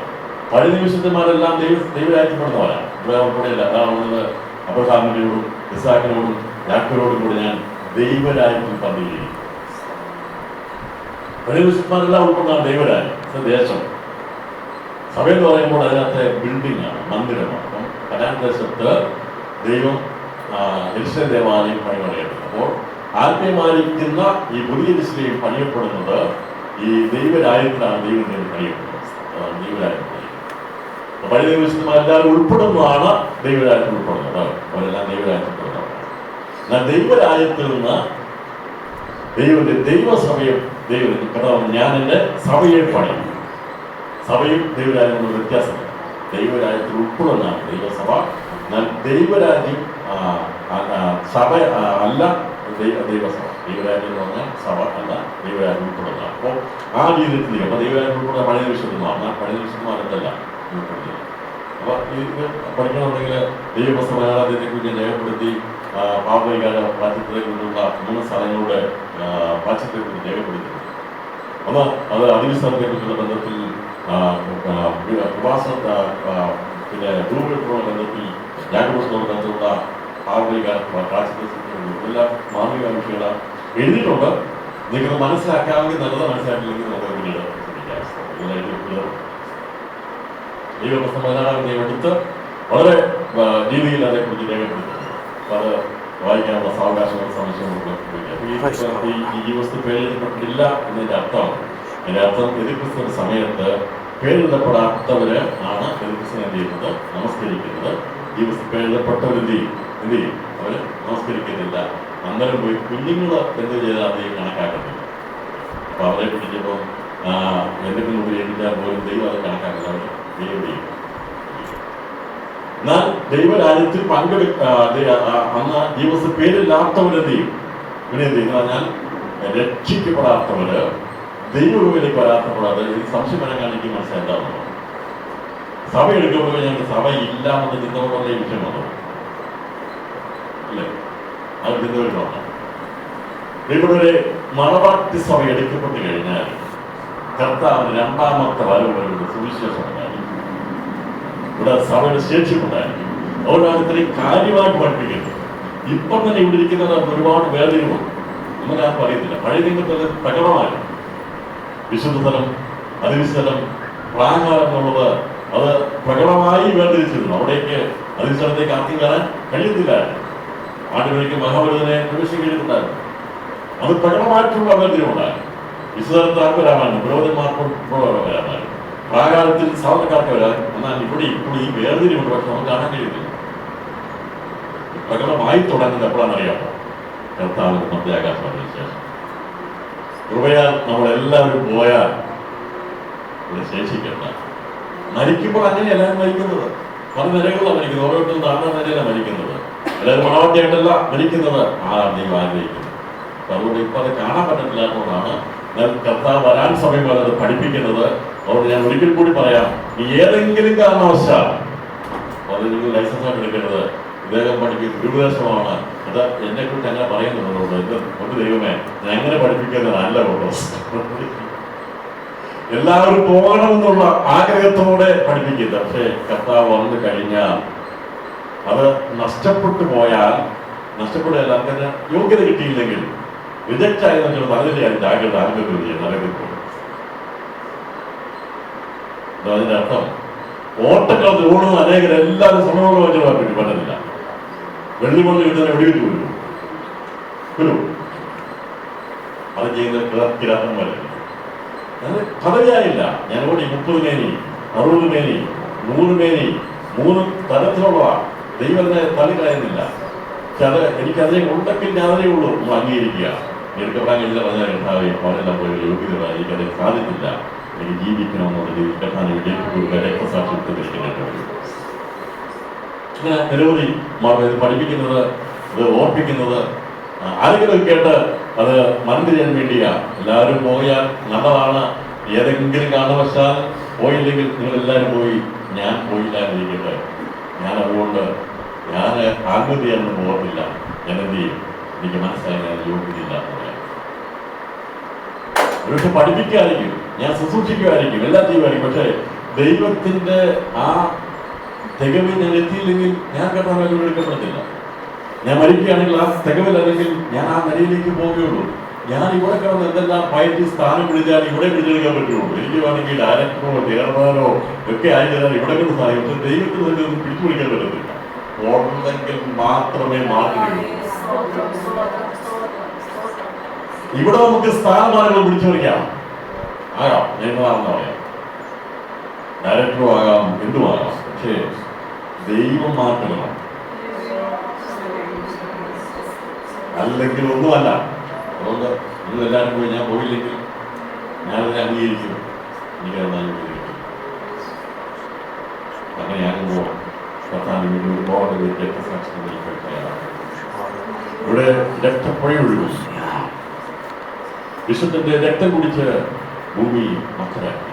പഴയ നിമിഷന്മാരെല്ലാം ദൈവരാജ്യപ്പെടുന്നവരാണ്. ഇവിടെ ഉൾപ്പെടെയല്ല. അതാണ് അബ്രഹാമിനോടും ഇസ്ഹാക്കിനോടും യാക്കോബോടും കൂടി ഞാൻ ദൈവരാജ്യത്തിൽ പന്തിയിരിക്കും. പഴയ നിമിഷന്മാരെല്ലാം ഉൾപ്പെടുന്നതാണ് ദൈവരാജ്യം. ദേശം സഭ എന്ന് പറയുമ്പോൾ അതിനകത്തെ ബിൽഡിംഗ് ആണ്, മന്ദിരമാണ്. അപ്പം കനാൻ ദേശത്ത് ദൈവം യെരൂശലേം ദേവാലയം പണിപണിയെടുക്കും. അപ്പോൾ ആത്മീയമായിരിക്കുന്ന ഈ പുതിയ യെരൂശലേം പണിയപ്പെടുന്നത് ഈ ദൈവരാജ്യത്തിലാണ്. ദൈവത്തിന് പണിയപ്പെടുന്നത് ദൈവരാജ്യം. പഴയ നിമിഷന്മാരെല്ലാവരും ഉൾപ്പെടുന്നതാണ് ദൈവരാജ്യത്തിൽ ഉൾപ്പെടുന്നത്. അവരെല്ലാം ദൈവരാജ്യപ്പെടുന്നവരാണ്. എന്നാൽ ദൈവരാജ്യത്തിൽ നിന്ന് ദൈവത്തിന്റെ ദൈവസഭയും ഞാൻ എൻ്റെ സഭയെ പണിയും. സഭയും ദൈവരാജ്യം വ്യത്യാസമില്ല. ദൈവരാജ്യത്തിൽ ഉൾപ്പെടുന്നതാണ് ദൈവസഭ. എന്നാൽ ദൈവരാജ്യം സഭ അല്ല, ദൈവസഭ. ദൈവരാജ്യം എന്ന് പറഞ്ഞാൽ സഭ അല്ല, ദൈവരാജ്യം ഉൾപ്പെടുന്നതാണ്. അപ്പോൾ ആ രീതിയിൽ അപ്പോൾ ദൈവരാജ്യം ഉൾപ്പെടുന്ന പഴയ നിമിഷന്മാർ, എന്നാൽ പഴയ നിമിഷന്മാരെന്തല്ല ഉൾപ്പെടുന്നത്. അപ്പോൾ ഇത് പഠിക്കണമെന്നുണ്ടെങ്കിൽ ദൈവസഭ മലയാളത്തെക്കുറിച്ച് രേഖപ്പെടുത്തി പാവകാല വാക്യത്തെക്കുറിച്ചുള്ള 3 സ്ഥലങ്ങളുടെ വാക്യത്തെക്കുറിച്ച് രേഖപ്പെടുത്തി. ഒന്ന് അത് അതിവിശ്വാസത്തെക്കുറിച്ചുള്ള ബന്ധത്തിൽ, ഉപവാസ പിന്നെ ഭൂമിയുള്ള ബന്ധത്തിൽ, യാക്കോബോസിനോട് ബന്ധമുള്ള പാവകാല വാക്യത്തെക്കുറിച്ച് എല്ലാം മാനവിക വിഷയങ്ങൾ എഴുതിയിട്ടുണ്ട്. നിങ്ങൾക്ക് മനസ്സിലാക്കാമെങ്കിൽ നല്ലത്, മനസ്സിലാക്കില്ലെങ്കിൽ നമുക്ക് പിന്നീട് ശ്രദ്ധിക്കാം. ദൈവപുസ്തകം 16 എടുത്ത് വളരെ രീതിയിൽ അതേക്കുറിച്ച് രേഖപ്പെടുത്തുന്നു. അപ്പോൾ അത് വായിക്കാനുള്ള സാവകാശമുള്ള സംശയമുള്ള ഈ വസ്തു പേരെഴുതപ്പെട്ടില്ല എന്നതിൻ്റെ അർത്ഥം, അതിൻ്റെ അർത്ഥം എതിർക്രിസ്തുവിന്റെ സമയത്ത് പേരെഴുതപ്പെടാത്തവര് ആണ് എതിർക്രിസ്തുവിനെ എന്ത് ചെയ്യുന്നത്, നമസ്കരിക്കുന്നത്. ഈ വസ്തു പേരെഴുതപ്പെട്ടവരെന്ത് ചെയ്യും, അവര് നമസ്കരിക്കുന്നില്ല. അന്നേരം പോയി കുഞ്ഞുങ്ങൾ എന്ത് ചെയ്താൽ അധികം കണക്കാക്കുന്നില്ല. അപ്പൊ അവരെ പിടിച്ചപ്പോൾ എന്തെങ്കിലും ഉപയോഗിച്ചാൽ പോലും ദൈവം അത് കണക്കാക്കില്ല. അവർ ദൈവം ചെയ്യും. എന്നാൽ ദൈവരാജ്യത്തിൽ അന്ന് ഈ വസ്തു പേരില്ലാത്തവരെന്ത് ചെയ്യും, പിന്നെ എന്ത് ചെയ്യുന്ന പറഞ്ഞാൽ രക്ഷിക്കപ്പെടാത്തവര്, ദൈവരൂപയിലേക്ക് വരാത്തപ്പെടാതെ. ഇത് സംശയം വരാൻ എനിക്ക് മനസ്സിലാക്കാവുന്നത് സഭ എടുക്കുമ്പോൾ ഞങ്ങൾക്ക് സഭ ഇല്ല എന്ന ചിന്തകളുള്ള വിഷയം വന്നു അല്ലേ? അത് ചിന്തവരുമാണ്. ഇവിടെ ഒരു മണവാട്ടി സഭ എടുക്കപ്പെട്ട് കഴിഞ്ഞാൽ കർത്താവിന് 2ാമത്തെ വരവ് വരുന്നത് സുവിശേഷം ഉണ്ടായിരിക്കും. ഇവിടെ സഭയുടെ ശേഷിപ്പുണ്ടായിരിക്കും. അതുകൊണ്ടാണ് ഇത്രയും കാര്യമായിട്ട് പഠിപ്പിക്കുന്നത്. ഇപ്പം തന്നെ ഇവിടെ ഇരിക്കുന്നത് ഒരുപാട് വേദനയുണ്ട്. നമുക്ക് ആർക്കും അറിയത്തില്ല. പഴയ നിയമത്തിൽ പ്രകടമായി വിശുദ്ധതലം, അതിവിശുദ്ധം, പ്രാകാരം എന്നുള്ളത് അത് പ്രകടമായി വേർതിരിച്ചിരുന്നു. അവിടേക്ക് അതിവിശുദ്ധത്തേക്ക് ആർക്കും കയറാൻ കഴിയത്തില്ല. ആണ്ടുകളിലേക്ക് മഹാബലിനെ പ്രവേശിക്കുന്നുണ്ടായിരുന്നു. അത് പ്രകടമായിട്ടുള്ള വേർതിരിവുണ്ടായിരുന്നു. വിശുദ്ധത്താർക്ക് വരാമായിരുന്നു, പുരോഹിതന്മാർക്കും വരാമായിരുന്നു, പ്രാകാരത്തിൽ സാധാരണക്കാർക്ക് വരാൻ. എന്നാൽ ഇവിടെ ഇപ്പോൾ ഈ വേർതിരിവുണ്ട്. പക്ഷെ നമുക്ക് കാണാൻ കഴിയുന്നില്ല. പ്രകടമായി തുടങ്ങുന്നത് എപ്പോഴാണെന്നറിയാമോ? കർത്താവിന്റെ മധ്യാകാശത്തിന് ശേഷം. കൃപയാൽ നമ്മളെല്ലാവരും പോയാൽ ഇവിടെ ശേഷിക്കണ്ട. മരിക്കുമ്പോൾ അങ്ങനെ എല്ലാവരും മരിക്കുന്നത്. പല നിലകളിലാണ് മരിക്കുന്നത്. ഓരോരുത്തരും താഴ്ന്ന നിലയിലാണ് മരിക്കുന്നത്. എല്ലാവരും മണവാട്ടിയായിട്ടല്ല മരിക്കുന്നത്. ആരാണ് ദൈവം ആഗ്രഹിക്കുന്നത്. അപ്പൊ അതുകൊണ്ട് ഇപ്പൊ അത് കാണാൻ പറ്റത്തില്ലാത്തതുകൊണ്ടാണ് കർത്താവ് വരാൻ സമയം പോലെ അത് പഠിപ്പിക്കുന്നത്. അതുകൊണ്ട് ഞാൻ ഒരിക്കൽ കൂടി പറയാം, ഏതെങ്കിലും കാരണവശാൽ അത് നിങ്ങൾ ലൈസൻസ് ആയിട്ട് എടുക്കേണ്ടത് ഇദ്ദേഹം പഠിപ്പിക്കുന്ന ദുരുപദേശമാണ്. അത് എന്നെ കുറിച്ച് അങ്ങനെ പറയുന്നുള്ളൂ. ഇത് ഒരു ദൈവമേ, ഞാൻ അങ്ങനെ പഠിപ്പിക്കുന്നതല്ല കേട്ടോ. എല്ലാവരും പോകണമെന്നുള്ള ആഗ്രഹത്തോടെ പഠിപ്പിക്കുന്നത്. പക്ഷേ കർത്താവ് വന്നു കഴിഞ്ഞാൽ അത് നഷ്ടപ്പെട്ടു പോയാൽ, നഷ്ടപ്പെടുകയല്ല, അങ്ങനെ യോഗ്യത കിട്ടിയില്ലെങ്കിൽ, റിജക്റ്റ് ആയെന്ന് വെച്ചാൽ അതിൻ്റെ ജാഗ്രത ആഗ്രഹം ചെയ്യുന്നത് നരകത്തിൽ. അതിന്റെ അർത്ഥം ഓട്ടക്കളത്തിൽ ഓടുന്ന അനേകർ എല്ലാവരും സമൂഹം വെച്ച് പറ്റുന്നില്ല. വെള്ളിമണ്ണ് കിട്ടുന്ന വെടിവെച്ച് വരും. അത് ചെയ്യുന്ന കിരാതന്മാരല്ല. പദവിയായില്ല. ഞാൻ ഓടി 30 മേനി, 60 മേനി, 100 മേനി, 3 തരത്തിലുള്ളതാണ്. ദൈവത്തിനെ തള്ളിക്കളയുന്നില്ല. പക്ഷെ അത് എനിക്കതിനെ ഉണ്ടെങ്കിൽ ഞാൻ അതേ ഉള്ളൂ അംഗീകരിക്കുക. എടുക്കപ്പെടാൻ കഴിഞ്ഞില്ല പറഞ്ഞാൽ അവരെല്ലാം പോയി യോഗ്യത എനിക്കതിന് സാധിക്കില്ല. എനിക്ക് ജീവിക്കണമെന്നുള്ള രീതിയിൽ കർത്താവിനെ വിജയിപ്പിക്കുക, രക്തസാക്ഷി എടുത്തിരിക്കേണ്ടി വരും. ഇങ്ങനെ നിരവധി ഇത് പഠിപ്പിക്കുന്നത്, ഇത് ഓർപ്പിക്കുന്നത് ആരെങ്കിലും കേട്ട് അത് മനസ്സിലാൻ വേണ്ടിയാ. എല്ലാവരും പോയാൽ നല്ലതാണ്. ഏതെങ്കിലും കാരണവശാൽ പോയില്ലെങ്കിൽ നിങ്ങൾ എല്ലാവരും പോയി, ഞാൻ പോയില്ല എന്നിരിക്കട്ടെ. ഞാൻ അതുകൊണ്ട് ഞാൻ ആത്മഹത്യയൊന്നും പോകത്തില്ല. ഞാൻ എന്ത് ചെയ്യും? എനിക്ക് മനസ്സിലായി ഞാൻ യോഗ്യതയില്ല. ഒരുപക്ഷെ പഠിപ്പിക്കുമായിരിക്കും, ഞാൻ ശുശ്രൂഷിക്കുമായിരിക്കും, എല്ലാം ചെയ്യുമായിരിക്കും. പക്ഷേ ദൈവത്തിന്റെ ആ തികവിൽ ഞാൻ എത്തിയില്ലെങ്കിൽ ഞാൻ കർത്താവിനെ എടുക്കപ്പെടത്തില്ല. ഞാൻ മരിക്കുകയാണെങ്കിൽ ആ തികവിൽ അല്ലെങ്കിൽ ഞാൻ ആ നിലയിലേക്ക് പോവുകയുള്ളൂ. ഞാൻ ഇവിടെ കിടന്ന് എന്തെല്ലാം പയറ്റി സ്ഥാനം പിടിച്ചാൽ ഇവിടെ പിടിച്ചെടുക്കാൻ പറ്റുള്ളൂ. എനിക്ക് വേണമെങ്കിൽ ഡയറക്ടറോ ചെയർമാനോ ഒക്കെ ആയിട്ടാൽ ഇവിടെ കൊണ്ട് സാധിക്കും. പക്ഷെ ദൈവത്തിന് തന്നെ ഒന്നും പിടിച്ചു പിടിക്കാൻ പറ്റത്തില്ല. ഉണ്ടെങ്കിൽ മാത്രമേ മാറ്റുകയുള്ളൂ. ഇവിടെ നമുക്ക് സ്ഥാനമാനങ്ങൾ പിടിച്ചു പറിക്കാം, ആകാം, നിയമമാണെന്ന് പറയാം, ഡയറക്ടറോ ആകാം, എന്തുമാകാം. പക്ഷേ ദൈവം മാറ്റണം, അല്ലെങ്കിൽ ഒന്നുമല്ല. അതുകൊണ്ട് നിങ്ങൾ എല്ലാവരും പോയി ഞാൻ പോയില്ലെങ്കിൽ ഞാനതിനെ അംഗീകരിക്കും, എനിക്കത് അംഗീകരിക്കും. അങ്ങനെയാകുമ്പോൾ കർത്താവിന് വേണ്ടി ഒരുപാട് പേര് രക്തസാക്ഷികൾ തയ്യാറാണ്. ഇവിടെ രക്തപ്പുഴ ഒഴുകും. വിശുദ്ധന്റെ രക്തം കുടിച്ച് ഭൂമി മക്കളാക്കി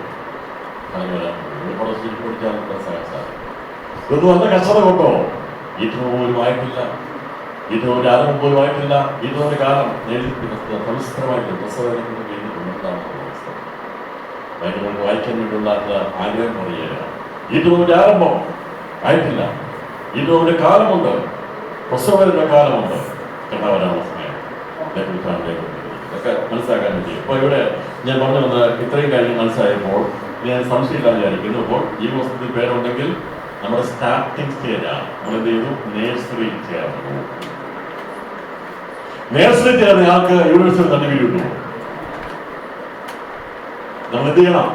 ഇതൊന്നും നല്ല കഷ്ടത കൊണ്ടോ ഈറ്റോ പോലും ആയിട്ടില്ല, ഈറ്റോ ഒരു ആരംഭം പോലും ആയിട്ടില്ല. ഈറ്റോ ഒരു കാലം പവിത്രമായിട്ട് പ്രസവത്തിന്റെ പേരിൽ കൊണ്ടുണ്ടാകുന്ന അവസ്ഥ ബൈബിൾ വായിക്കാൻ വേണ്ടിയുള്ള ആഗ്രഹം പറയുകയാണ്. ഈറ്റോ ഒരു ആരംഭം ആയിട്ടില്ല, ഈറ്റോ ഒരു കാലമുണ്ട്, പ്രസവത്തിന്റെ കാലമുണ്ട്, കണ്ടാവരാനുള്ള സമയം. ഇതൊക്കെ മനസ്സിലാക്കാൻ പറ്റി. അപ്പോൾ ഇവിടെ ഞാൻ പറഞ്ഞു വന്ന ഇത്രയും കാര്യങ്ങൾ മനസ്സിലായപ്പോൾ ഞാൻ സംശയമില്ലാതെ വിചാരിക്കുന്നു. ഇപ്പോൾ ഈ പുസ്തകത്തിൽ പേരുണ്ടെങ്കിൽ നമ്മുടെ സ്റ്റാർട്ടിംഗ് സ്റ്റേജാണ്. നമ്മൾ എന്ത് ചെയ്തു? നേഴ്സറി ചേർന്നു. നേഴ്സറി ചേർന്ന് ഞങ്ങൾക്ക് യൂണിവേഴ്സിറ്റി സർട്ടിഫിക്കറ്റ് കിട്ടുമോ? നമ്മൾ എന്ത് ചെയ്യണം?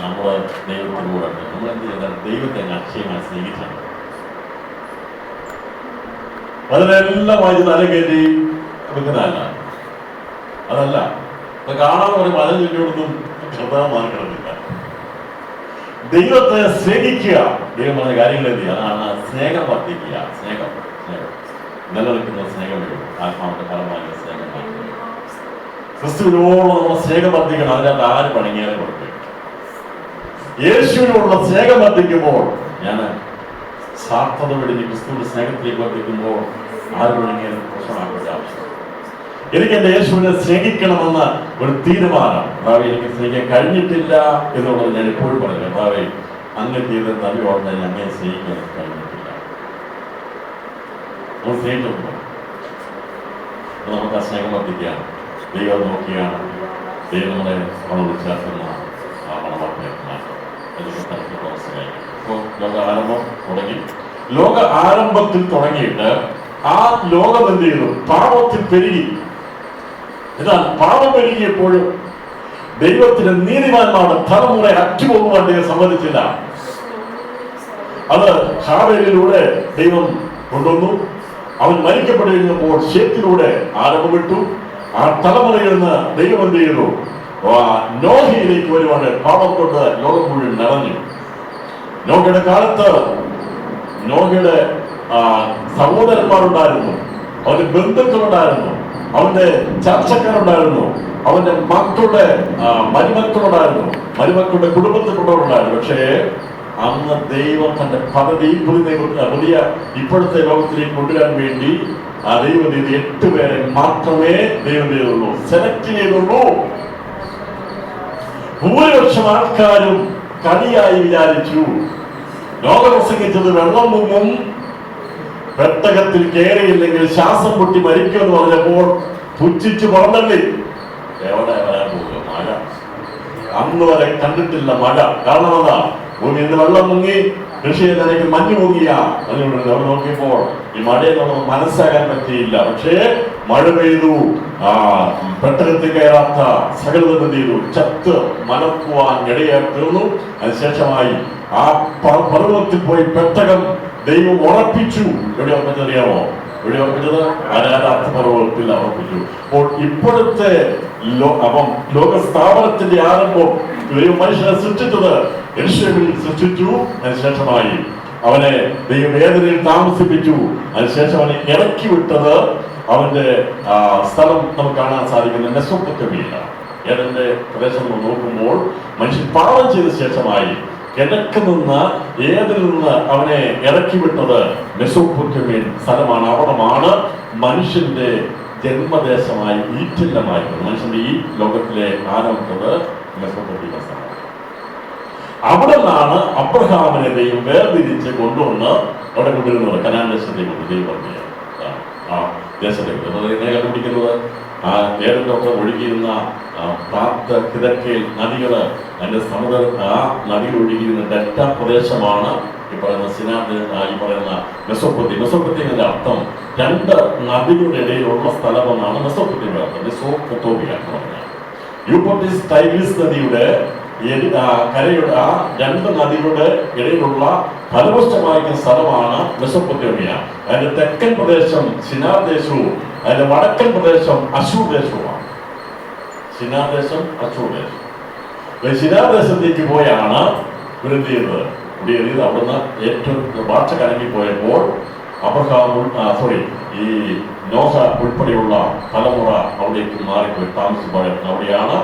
നമ്മൾ ദൈവത്തിലൂടെ നമ്മൾ എന്ത് ചെയ്താൽ ദൈവത്തെ അക്ഷയമായി സ്നേഹിച്ചാണ്. അതിനെല്ലാം വായിച്ച് തല കയറ്റി വെക്കുന്നതല്ല, അതല്ല. അപ്പൊ കാണാൻ പറയും അതിന് ചുറ്റിയോടൊന്നും ശ്രദ്ധാമാനം കിടന്നില്ല. ദൈവത്തെ സ്നേഹിക്കുക, ദൈവം പറഞ്ഞ കാര്യങ്ങൾ എന്ത് ചെയ്യുക? അതാണ് സ്നേഹം വർദ്ധിക്കുക. സ്നേഹം നിലനിൽക്കുന്ന സ്നേഹമേ ആത്മാവിന്റെ ഫലമായ സ്നേഹം. ക്രിസ്തുവിനോട് നമ്മൾ സ്നേഹം വർദ്ധിക്കണം. അതിനകത്ത് ആര് പണിങ്ങിയാലും കൊടുക്കുക. യേശുവിനോടുള്ള സ്നേഹം വർദ്ധിക്കുമ്പോൾ, ഞാൻ സാർത്ഥത വെടിഞ്ഞ് ക്രിസ്തുവിന്റെ സ്നേഹത്തിലേക്ക് വർദ്ധിക്കുമ്പോൾ ആര് പണിങ്ങിയാലും പ്രശ്നമാക്കേണ്ട ആവശ്യം. എനിക്ക് എന്റെ യേശുവിനെ സ്നേഹിക്കണമെന്ന ഒരു തീരുമാനം കർത്താവേ എനിക്ക് സ്നേഹിക്കാൻ കഴിഞ്ഞിട്ടില്ല എന്നുള്ളത് ഞാൻ എപ്പോഴും പറഞ്ഞു. കർത്താവേ അങ്ങ് ചെയ്ത നന്ദിയോടെ ഞാൻ അങ്ങനെ സ്നേഹിക്കാൻ കഴിഞ്ഞിട്ടില്ല. നമ്മൾ സ്നേഹിച്ചിട്ടുണ്ടോ? നമുക്ക് ആ സ്നേഹം വർദ്ധിക്കാം. ദൈവം നോക്കിയാണ് ദൈവം നമ്മളെ അവളോട് ചേർക്കുന്ന ആ വളർത്തയെ മാറ്റം. അതൊക്കെ തരത്തിലുള്ള അവസ്ഥയായി. ഇപ്പോൾ ലോക ആരംഭം തുടങ്ങി. ലോക ആരംഭത്തിൽ തുടങ്ങിയിട്ട് ആ ലോകം എന്ത് ചെയ്തു? പാപത്തിൽ പെരുകി. എന്നാൽ പാപം പെരുകിയപ്പോഴും ദൈവത്തിന് നീതിമാന്മാരുടെ തലമുറ അറ്റുപോകുവാൻ ദൈവം സമ്മതിച്ചില്ല. അത് ഹാബേലിലൂടെ ദൈവം കൊണ്ടുവന്നു. അവൻ മരിക്കപ്പെട്ടു കഴിഞ്ഞപ്പോൾ ശേത്തിലൂടെ ആരംഭമിട്ടു. ആ തലമുറയിൽ നിന്ന് ദൈവം എന്ത് ചെയ്തു? നോഹയിലേക്ക് വരുവാണ്. പാപം കൊണ്ട് ലോകം മുഴുവൻ നിറഞ്ഞു. നോഹയുടെ കാലത്ത് നോഹയുടെ സഹോദരന്മാരുണ്ടായിരുന്നു, അവന്റെ ബന്ധുക്കളുണ്ടായിരുന്നു, അവന്റെ ചർച്ചക്കാരുണ്ടായിരുന്നു, അവന്റെ മക്കളുടെ മരുമക്കളുണ്ടായിരുന്നു, മരുമക്കളുടെ കുടുംബത്തിൽപ്പെട്ടവരുണ്ടായിരുന്നു. പക്ഷേ അന്ന് ദൈവം തന്റെ പദ്ധതി പുതിയ ഇപ്പോഴത്തെ ലോകത്തിലേക്ക് കൊണ്ടുവരാൻ വേണ്ടി ആ ദൈവം 8 പേരെ മാത്രമേ ദൈവം ചെയ്തുള്ളൂ, സെലക്ട് ചെയ്തുള്ളൂ. ഭൂരിപക്ഷം ആൾക്കാരും കളിയായി വിചാരിച്ചു. ലോകം പ്രസംഗിച്ചത് വെള്ളം മുങ്ങും, പെട്ടകത്തിൽ കയറിയില്ലെങ്കിൽ ശ്വാസം പൊട്ടി മരിക്കുമെന്ന് പറഞ്ഞപ്പോൾ പുച്ഛിച്ചു പറഞ്ഞല്ലേ. എവിടെ വരാൻ പോകുക? മഴ. അന്ന് വരെ കണ്ടിട്ടില്ല മഴ. കാരണം എന്താ? ഭൂമി ഇന്ന് വെള്ളം മുങ്ങി, കൃഷിയിലേക്ക് മഞ്ഞ് മുങ്ങിയ. അതുകൊണ്ട് അവിടെ നോക്കിയപ്പോൾ ഈ മഴയെ നമുക്ക് മനസ്സാകാൻ പറ്റിയില്ല. പക്ഷേ മഴ പെയ്തു. പെട്ടകത്തിൽ കയറാത്ത സകലതും എന്ത് ചെയ്തു? ചത്ത് മലക്കുവാൻ ഇടയായി തീർന്നു. അതിനുശേഷമായി ആ പർവ്വതത്തിൽ പോയി പെട്ടകം ദൈവം ഉറപ്പിച്ചു. എവിടെ ഉറപ്പിച്ചറിയാമോ? എവിടെ ഉറപ്പിച്ചത്? അനാഥാർത്ഥ പർവ്വതത്തിൽ ഉറപ്പിച്ചു. അപ്പോൾ ഇപ്പോഴത്തെ ലോക സ്ഥാപനത്തിന്റെ ആരംഭം ദൈവം മനുഷ്യനെ സൃഷ്ടിച്ചത് യെരൂശലേമിൽ സൃഷ്ടിച്ചു. അതിനുശേഷമായി അവനെ ദൈവവേദനയിൽ താമസിപ്പിച്ചു. അതിനുശേഷം അവനെ ഇറക്കി വിട്ടത് അവന്റെ സ്ഥലം നമുക്ക് കാണാൻ സാധിക്കുന്ന മെസൊപ്പൊത്താമിയയിലാണ്. ഏദന്റെ പ്രദേശം നോക്കുമ്പോൾ മനുഷ്യൻ പാപം ചെയ്ത ശേഷമായി കിഴക്ക് നിന്ന് ഏതിൽ നിന്ന് അവനെ ഇറക്കി വിട്ടത് മെസൊപ്പൊത്താമിയൻ സ്ഥലമാണ്. അവിടമാണ് മനുഷ്യന്റെ ജന്മദേശമായി ഈറ്റില്ലമായിരുന്നു. മനുഷ്യന്റെ ഈ ലോകത്തിലെ ആരംഭത് മെസൊപ്പൊട്ടേമിയസാണ്. അവിടെ നിന്നാണ് അബ്രഹാമിനെ ദൈവം വേർതിരിച്ച് കൊണ്ടുവന്ന് അവിടെ കൊണ്ടുവരുന്നത്. കനാൻ ദേശത്തെ കൊണ്ട് ദൈവം ആ ദേശത്തെ എങ്ങനെ കണ്ടുപിടിക്കുന്നത്? ആ ഏതെങ്കിലുമൊക്കെ ഒഴുകിയിരുന്ന കിഴക്കേൽ നദികൾ, അതിന്റെ സമുദ്ര ആ നദികൾ ഒഴുകിയിരുന്ന ഡെൽറ്റ പ്രദേശമാണ് ഈ പറയുന്ന മെസൊപ്പൊട്ടേമിയയുടെ അർത്ഥം രണ്ട് നദികളുടെ ഇടയിലുള്ള സ്ഥലമെന്നാണ് മെസൊപ്പൊട്ടേമിയ അർത്ഥം. മെസൊപ്പൊട്ടേമിയ എന്ന് പറഞ്ഞാൽ യൂഫ്രട്ടീസ് ടൈഗ്രിസ് നദിയുടെ കരയുടെ ആ രണ്ട് നദികളുടെ ഇടയിലുള്ള ഫലപുഷ്ടമായിരിക്കുന്ന സ്ഥലമാണ് മെസൊപ്പൊട്ടേമിയ. അതിന്റെ തെക്കൻ പ്രദേശം സിനാർ ദേശവും അതിന്റെ വടക്കൻ പ്രദേശം അശൂർ ദേശവുമാണ്. സിനാർ ദേശം, അശൂർ ദേശം. സിനാർ ദേശത്തേക്ക് പോയാണ് ഇവരെന്ത് ചെയ്തത്? അവിടുന്ന് ഏറ്റവും ഭാഷ കലങ്ങിപ്പോയപ്പോൾ ഈ നോഹ ഉൾപ്പെടെയുള്ള തലമുറ അവിടേക്ക് മാറിപ്പോയി താമസിപ്പോയ അവിടെയാണ്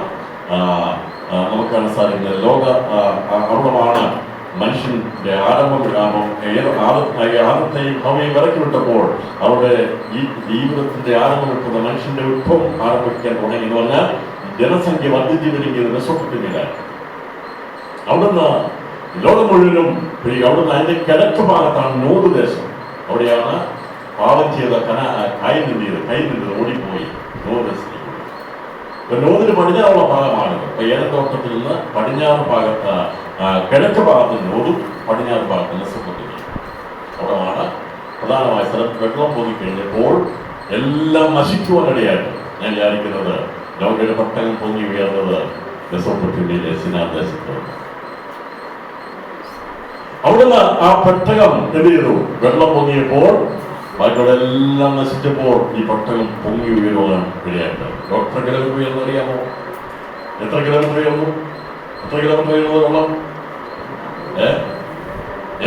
നമുക്ക് കാണാൻ സാധിക്കുന്നത്. അവിടമാണ് മനുഷ്യന്റെ ആദത്തെയും ഹവ്വയും ഇറക്കി വിട്ടപ്പോൾ അവിടെ ഈ ജീവിതത്തിന്റെ ആരംഭം വിട്ടത് മനുഷ്യന്റെ ഉത്ഭവം ആരംഭിക്കാൻ തുടങ്ങി എന്ന് പറഞ്ഞാൽ ജനസംഖ്യ വർദ്ധിച്ചിരിക്കുന്നത് മെസൊപ്പൊട്ടേമിയയിലാണ്. അവിടുന്ന് ലോകം മുഴുവനും അവിടുന്ന് അതിന്റെ കിഴക്ക് ഭാഗത്താണ് നോദ് ദേശം. അവിടെയാണ് പാപം ചെയ്ത കൈ നിന്നത് ഓടിപ്പോയി നോദ് ദേശത്തേക്ക്. നോദിന് പടിഞ്ഞാറുള്ള ഭാഗമാണിത്. ഏതൻ തോട്ടത്തിൽ നിന്ന് പടിഞ്ഞാറ് ഭാഗത്ത് കിഴക്ക് ഭാഗത്ത് നോദും പടിഞ്ഞാറ് ഭാഗത്ത് മെസൊപ്പൊട്ടേമിയ. അവിടെയാണ് പ്രധാനമായ സ്ഥലം. വെള്ളം പൊങ്ങിക്കഴിഞ്ഞപ്പോൾ എല്ലാം നശിക്കുവാനിടയായിട്ട് ഞാൻ വിചാരിക്കുന്നത് നോഹയുടെ പെട്ടകം പൊങ്ങി ഉയർന്നത് മെസൊപ്പൊട്ടേമിയയിലെ സിനാർ ദേശത്ത്. അവിടുന്ന് ആ പെട്ടകം എന്ത് ചെയ്തു? വെള്ളം പൊങ്ങിയപ്പോൾ ബാക്കിയുടെ എല്ലാം നശിച്ചപ്പോൾ ഈ പെട്ടകം പൊങ്ങി ഉയരുവാൻ ഇടയായിട്ട്. എത്ര കിലോമീറ്റർ ഉയർന്നു അറിയാമോ? എത്ര കിലോമീറ്റർ ഉയർന്നു? എത്ര കിലോമീറ്റർ ഉയർന്നത് വെള്ളം?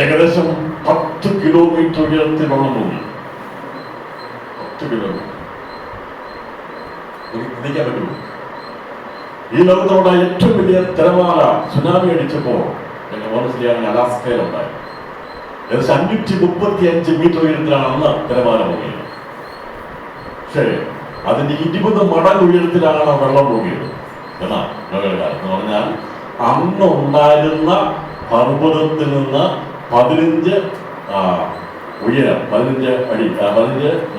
ഏകദേശം 10 കിലോമീറ്റർ ഉയരത്തിൽ വെള്ളം പൊങ്ങി. 10 കിലോമീറ്റർ ചിന്തിക്കാൻ പറ്റുമോ? ഈ ലോകത്തോടെ ഏറ്റവും വലിയ തിരമാല സുനാമി അടിച്ചപ്പോൾ അലാസ്കയിലുണ്ടായി. ഏകദേശം 535 മീറ്റർ ഉയരത്തിലാണ് അന്ന് തിരമാല പൊങ്ങിയത്. പക്ഷേ അതിന്റെ 20 മടങ്ങ് ഉയരത്തിലാണ് വെള്ളം പൊങ്ങിയത് എന്നാ എന്ന് പറഞ്ഞാൽ അന്ന് ഉണ്ടായിരുന്ന പർവ്വതത്തിൽ നിന്ന് 15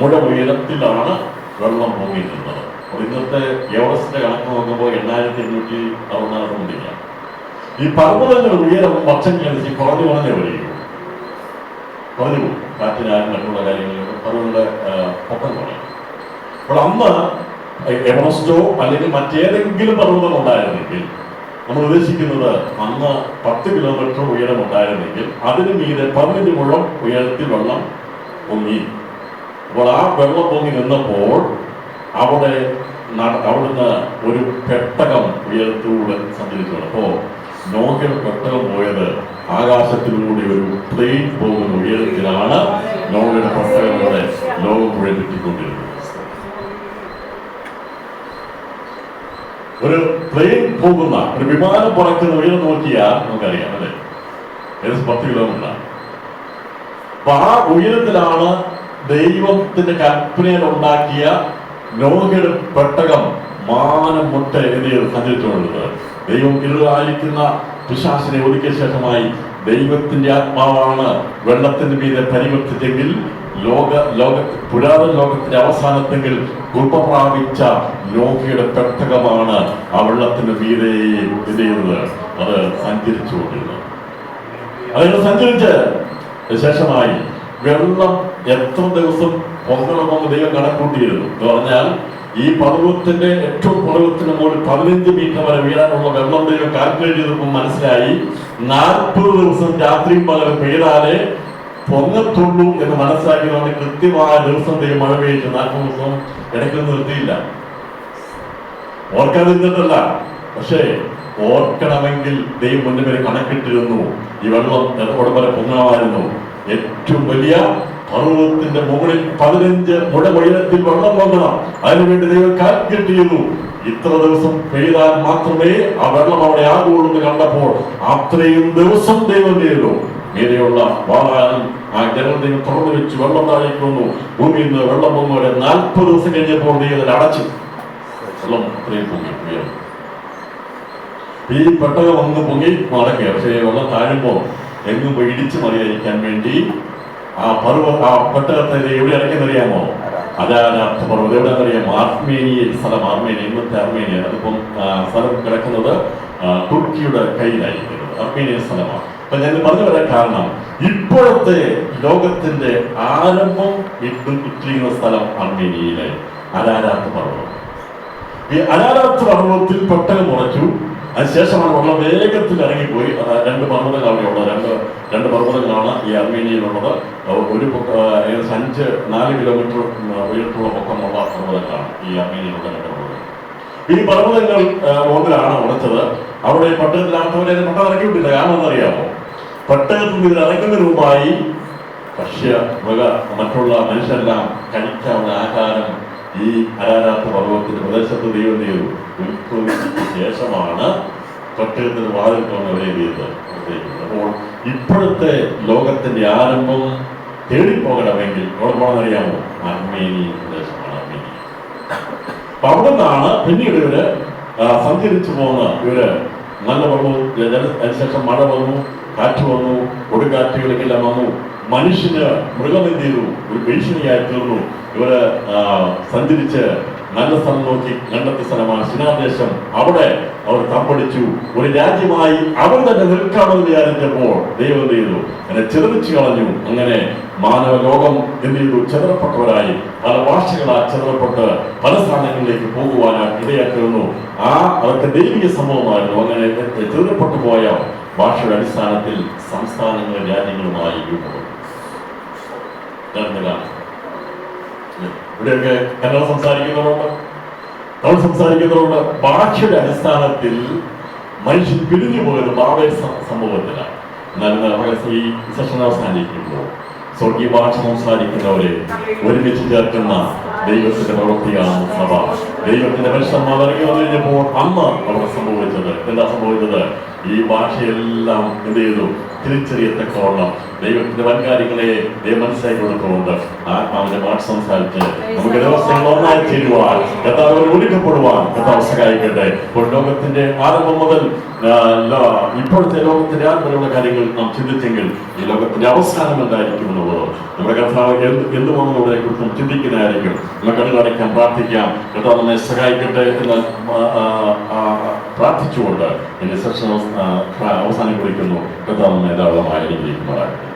മുഴ ഉയരത്തിലാണ് വെള്ളം പൊങ്ങിയിരുന്നത്. അപ്പോൾ ഇന്നത്തെ എവറസ്റ്റിന്റെ കണക്ക് നോക്കുമ്പോൾ 8864 മുണ്ടില്ല. ഈ പർവ്വതങ്ങളുടെ ഉയരം വർഷങ്ങളനുസരിച്ച് കുറഞ്ഞു വരികയും കുറഞ്ഞു പോകും. കാറ്റിനാലും മറ്റുള്ള കാര്യങ്ങളിലും പർവ്വതങ്ങളുടെ പൊക്കം കുറയും. അപ്പോൾ അന്ന് എവറസ്റ്റോ അല്ലെങ്കിൽ മറ്റേതെങ്കിലും പർവ്വതം ഉണ്ടായിരുന്നെങ്കിൽ നമ്മൾ ഉദ്ദേശിക്കുന്നത് അന്ന് 10 കിലോമീറ്റർ ഉയരം ഉണ്ടായിരുന്നെങ്കിൽ അതിന് മീതെ 15 മുഴം ഉയരത്തിൽ വെള്ളം പൊങ്ങി. അപ്പോൾ ആ വെള്ളം പൊങ്ങി നിന്നപ്പോൾ അവിടുന്ന് ഒരു പെട്ടകം ഉയരത്തിലൂടെ സഞ്ചരിച്ചു. അപ്പോ നോഹയുടെ പെട്ടകം പോയത് ആകാശത്തിലൂടെ ഒരു പ്ലെയിൻ പോകുന്ന ഉയരത്തിലാണ്. നോഹയുടെ പെട്ടകങ്ങളുടെ ലോകം മുഴുവൻ തെറ്റിക്കൊണ്ടിരുന്നത്. ഒരു പ്ലെയിൻ പോകുന്ന ഒരു വിമാനം പറക്കുന്ന ഉയരം നോക്കിയാൽ നമുക്കറിയാം അല്ലേ, ഏകദേശം 10 കിലോമീറ്റർ. അപ്പൊ ആ ഉയരത്തിലാണ് ദൈവത്തിന്റെ കൽപ്പനയിൽ ഉണ്ടാക്കിയ നോഹയുടെ പെട്ടകം മാനം മുട്ട സഞ്ചരിച്ചുകൊണ്ടത്. ദൈവം ഇരുളായിരിക്കുന്ന പിശാചിനെ ഒതുക്കിയ ശേഷമായി ദൈവത്തിന്റെ ആത്മാവാണ് വെള്ളത്തിന്റെ മീതെ പരിവർത്തിച്ചെങ്കിൽ പുരാതന ലോകത്തിന്റെ അവസാനത്തെങ്കിൽ കൃപ പ്രാപിച്ച നോഹയുടെ പെട്ടകമാണ് ആ വെള്ളത്തിന്റെ മീതെ അത് സഞ്ചരിച്ചുകൊണ്ടിരുന്നത്. അതിന് സഞ്ചരിച്ച് ശേഷമായി വെള്ളം എത്ര ദിവസം പൊങ്ങണമെന്ന് ദൈവം കണക്കൂട്ടിയിരുന്നു എന്ന് പറഞ്ഞാൽ ഈ പർവ്വതത്തിന്റെ ഏറ്റവും പർവ്വതത്തിന് മുകളിൽ 15 മീറ്റർ വരെ വീഴാനുള്ള വെള്ളം ദൈവം കാൽക്കുലേറ്റ് ചെയ്തപ്പോൾ മനസ്സിലായി 40 ദിവസം രാത്രിയും പകരം പെയ്താലേ പൊങ്ങത്തുള്ളൂ എന്ന് മനസ്സിലാക്കിയതുകൊണ്ട് കൃത്യമായ ദിവസം ദൈവം മഴ പെയ്ച്ചു. 40 ദിവസം ഇടയ്ക്ക് നിർത്തിയില്ല. ഓർക്കാതിരുന്നിട്ടല്ല, പക്ഷേ ഓർക്കണമെങ്കിൽ ദൈവം മുന്നേ പേര് കണക്കിട്ടിരുന്നു. ഈ വെള്ളം ഉടമ്പര പൊങ്ങണമായിരുന്നു. ഏറ്റവും വലിയ പർവ്വതത്തിന്റെ മുകളിൽ 15 മുഴ ഉയരത്തിൽ വെള്ളം പൊങ്ങണം. അതിനുവേണ്ടി ദൈവം കാൽക്കുലേറ്റ് ചെയ്തു. ഇത്ര ദിവസം പെയ്താൽ മാത്രമേ ആ വെള്ളം അവിടെ ആകുള്ളൂ എന്ന് കണ്ടപ്പോൾ അത്രയും ദിവസം ദൈവം ചെയ്തു മീതെയുള്ള വാളാനും ആ ജനങ്ങൾ ദൈവം തുറന്നു വെച്ചു, വെള്ളം താഴേക്ക് വന്നു, ഭൂമിയിൽ നിന്ന് വെള്ളം പൊങ്ങി വരെ 40 ദിവസം കഴിഞ്ഞപ്പോൾ ദൈവം അതിൽ അടച്ചു. വെള്ളം അത്രയും പൊങ്ങി ഉയർന്നു. ഈ പെട്ടകം ഒന്ന് പൊങ്ങി മടക്കുക. പക്ഷേ വെള്ളം താഴുമ്പോൾ എങ്ങും പോയി ഇടിച്ചു മറിയായിരിക്കാൻ വേണ്ടി ആ പെട്ടകത്തെ എവിടെ ഇറക്കിയെന്നറിയാമോ? അരാരാത്ത് പർവ്വതം എവിടെയെന്നറിയാമോ? ആർമേനിയ സ്ഥലം, ആർമേനിയ, ഇന്നത്തെ ആർമേനിയ. അതിപ്പം സ്ഥലം കിടക്കുന്നത് തുർക്കിയുടെ കയ്യിലായിരിക്കുന്നത് അർമേനിയ സ്ഥലമാണ്. അപ്പൊ ഞാൻ പറഞ്ഞു വരാൻ കാരണം, ഇപ്പോഴത്തെ ലോകത്തിന്റെ ആരംഭം ഇട്ടിരിക്കുന്ന സ്ഥലം അർമേനിയയിലെ അരാരാത്ത് പർവ്വതം. ഈ അരാരാത്ത് പർവ്വതത്തിൽ പെട്ടകം ഉറച്ചു. അതിനുശേഷമാണ് വെള്ളം വേഗത്തിൽ ഇറങ്ങിപ്പോയി. 2 പർവ്വതങ്ങൾ അവിടെയുള്ള രണ്ട് പർവ്വതങ്ങളാണ് ഈ അർമേനിയയിലുള്ളത്. ഒരു 4 കിലോമീറ്റർ ഉയരത്തുള്ള പൊക്കമുള്ള പർവ്വതങ്ങളാണ് ഈ അർമേനിയയിലുള്ള 2 പർവ്വതങ്ങൾ. ഈ പർവ്വതങ്ങൾ മുതലാണ് ഉറച്ചത്. അവിടെ പട്ടണത്തിലാർത്തവരെ പട്ടം ഇറക്കി വിട്ടില്ല. കാരണം എന്നറിയാമോ? പട്ടണത്തിൽ നിന്ന് ഇറങ്ങുന്നതിന് മുമ്പായി മറ്റുള്ള മനുഷ്യരെല്ലാം കഴിക്കാവുന്ന ആഹാരം ഈ അരാരാത്ത് പർവ്വതത്തിന്റെ പ്രദേശത്ത് ദൈവം ചെയ്തു ഉത്ഭവിച്ചതിന് ശേഷമാണ് പട്ടണത്തിന് വാതിൽ തോന്നവരെ ചെയ്തത്. അപ്പോൾ ഇപ്പോഴത്തെ ലോകത്തിന്റെ ആരംഭം തേടിപ്പോകണമെങ്കിൽ അവിടെ പോകണമെന്നറിയാമോ? അർമേനിയൻ പ്രദേശമാണ് അർമേനിയ. അപ്പൊ അവിടെ നിന്നാണ് പിന്നീട് ഇവര് സഞ്ചരിച്ചു പോകുന്ന ഇവര് നല്ല വന്നു. അതിനുശേഷം മഴ വന്നു, കാറ്റ് വന്നു, കൊടുങ്കാറ്റുകളെല്ലാം വന്നു. മനുഷ്യന് മൃഗം എന്ത് ചെയ്തു? ഒരു ഭീഷണിയായി തീർന്നു. ഇവര് സഞ്ചരിച്ച് നല്ല സ്ഥലം നോക്കി കണ്ടെത്തിയ സ്ഥലമാണ് സിനാദേശം. അവിടെ അവർ തമ്പടിച്ചു. ഒരു രാജ്യമായി അവർ തന്നെ നിൽക്കാമെന്ന് വിചാരിച്ചപ്പോൾ ദൈവം എന്ത് ചെയ്തു? അങ്ങനെ ചിതറിച്ചു കളഞ്ഞു. അങ്ങനെ മാനവ ലോകം എന്ത് ചെയ്തു? ചിതറപ്പെട്ടവരായി പല ഭാഷകളാൽ ചിതറപ്പെട്ട് പല സ്ഥാനങ്ങളിലേക്ക് പോകുവാനായി ഇടയാക്കുന്നു. അവർക്ക് ദൈവിക സംഭവമായിരുന്നു. അങ്ങനെ ചിതറപ്പെട്ടു പോയ ഭാഷയുടെ അടിസ്ഥാനത്തിൽ സംസ്ഥാനങ്ങളും രാജ്യങ്ങളുമായി രൂപപ്പെട്ടു. ഇവിടെയൊക്കെ കന്നഡ സംസാരിക്കുന്നവരുണ്ട്, തമിഴ് സംസാരിക്കുന്നവരുണ്ട്. ഭാഷയുടെ അടിസ്ഥാനത്തിൽ മനുഷ്യൻ പിരിഞ്ഞു പോയത് ബാബേൽ സംഭവത്തിലാണ്. എന്നാൽ ഈ സെഷൻ അവസാനിക്കുമ്പോൾ സ്വർഗീയ ഭാഷ സംസാരിക്കുന്നവരെ ഒരുമിച്ച് ചേർക്കുന്ന ദൈവത്തിന്റെ പ്രവൃത്തിയാണ് സഭ. ദൈവത്തിന്റെ മനുഷ്യന്മാർ ഇറങ്ങി വന്നു കഴിഞ്ഞപ്പോൾ അന്ന് അവിടെ സംഭവിച്ചത് എന്താ സംഭവിച്ചത്? ഈ ഭാഷയെല്ലാം എന്ത് ചെയ്തു? തിരിച്ചറിയത്തക്കോണം ദൈവത്തിന്റെ വൻകാര്യങ്ങളെ ദൈവം മനസ്സിലാക്കി കൊടുക്കുന്നുണ്ട്. ആത്മാവിന്റെ ഭാഷ സംസാരിച്ച് നമുക്ക് ദിവസങ്ങൾ ഒന്നായി ചേരുവാൻ, കർത്താവ് ഒരുക്കപ്പെടുവാൻ കർത്താവ് സഹായിക്കട്ടെ. ഇപ്പോൾ ലോകത്തിന്റെ ആരംഭം മുതൽ ഇപ്പോഴത്തെ ലോകത്തിന്റെ ആത്മീയമുള്ള കാര്യങ്ങൾ നാം ചിന്തിച്ചെങ്കിൽ ഈ ലോകത്തിന്റെ അവസാനം എന്തായിരിക്കും എന്നുള്ളത് നമ്മുടെ കർത്താവ് എന്തുവന്നതിനെ കുറിച്ച് ചിന്തിക്കുന്നതായിരിക്കും. നമുക്ക് കണ്ണടയ്ക്കാൻ പ്രാർത്ഥിക്കാം. കർത്താവ് നമ്മെ സഹായിക്കട്ടെ എന്ന് പ്രാർത്ഥിച്ചുകൊണ്ട് എന്റെ സെഷൻ അവസാനം കുറിക്കുന്നു. കർത്താവ് നമ്മെ ധാരാളമായി അനുഗ്രഹിക്കുമാറാകട്ടെ.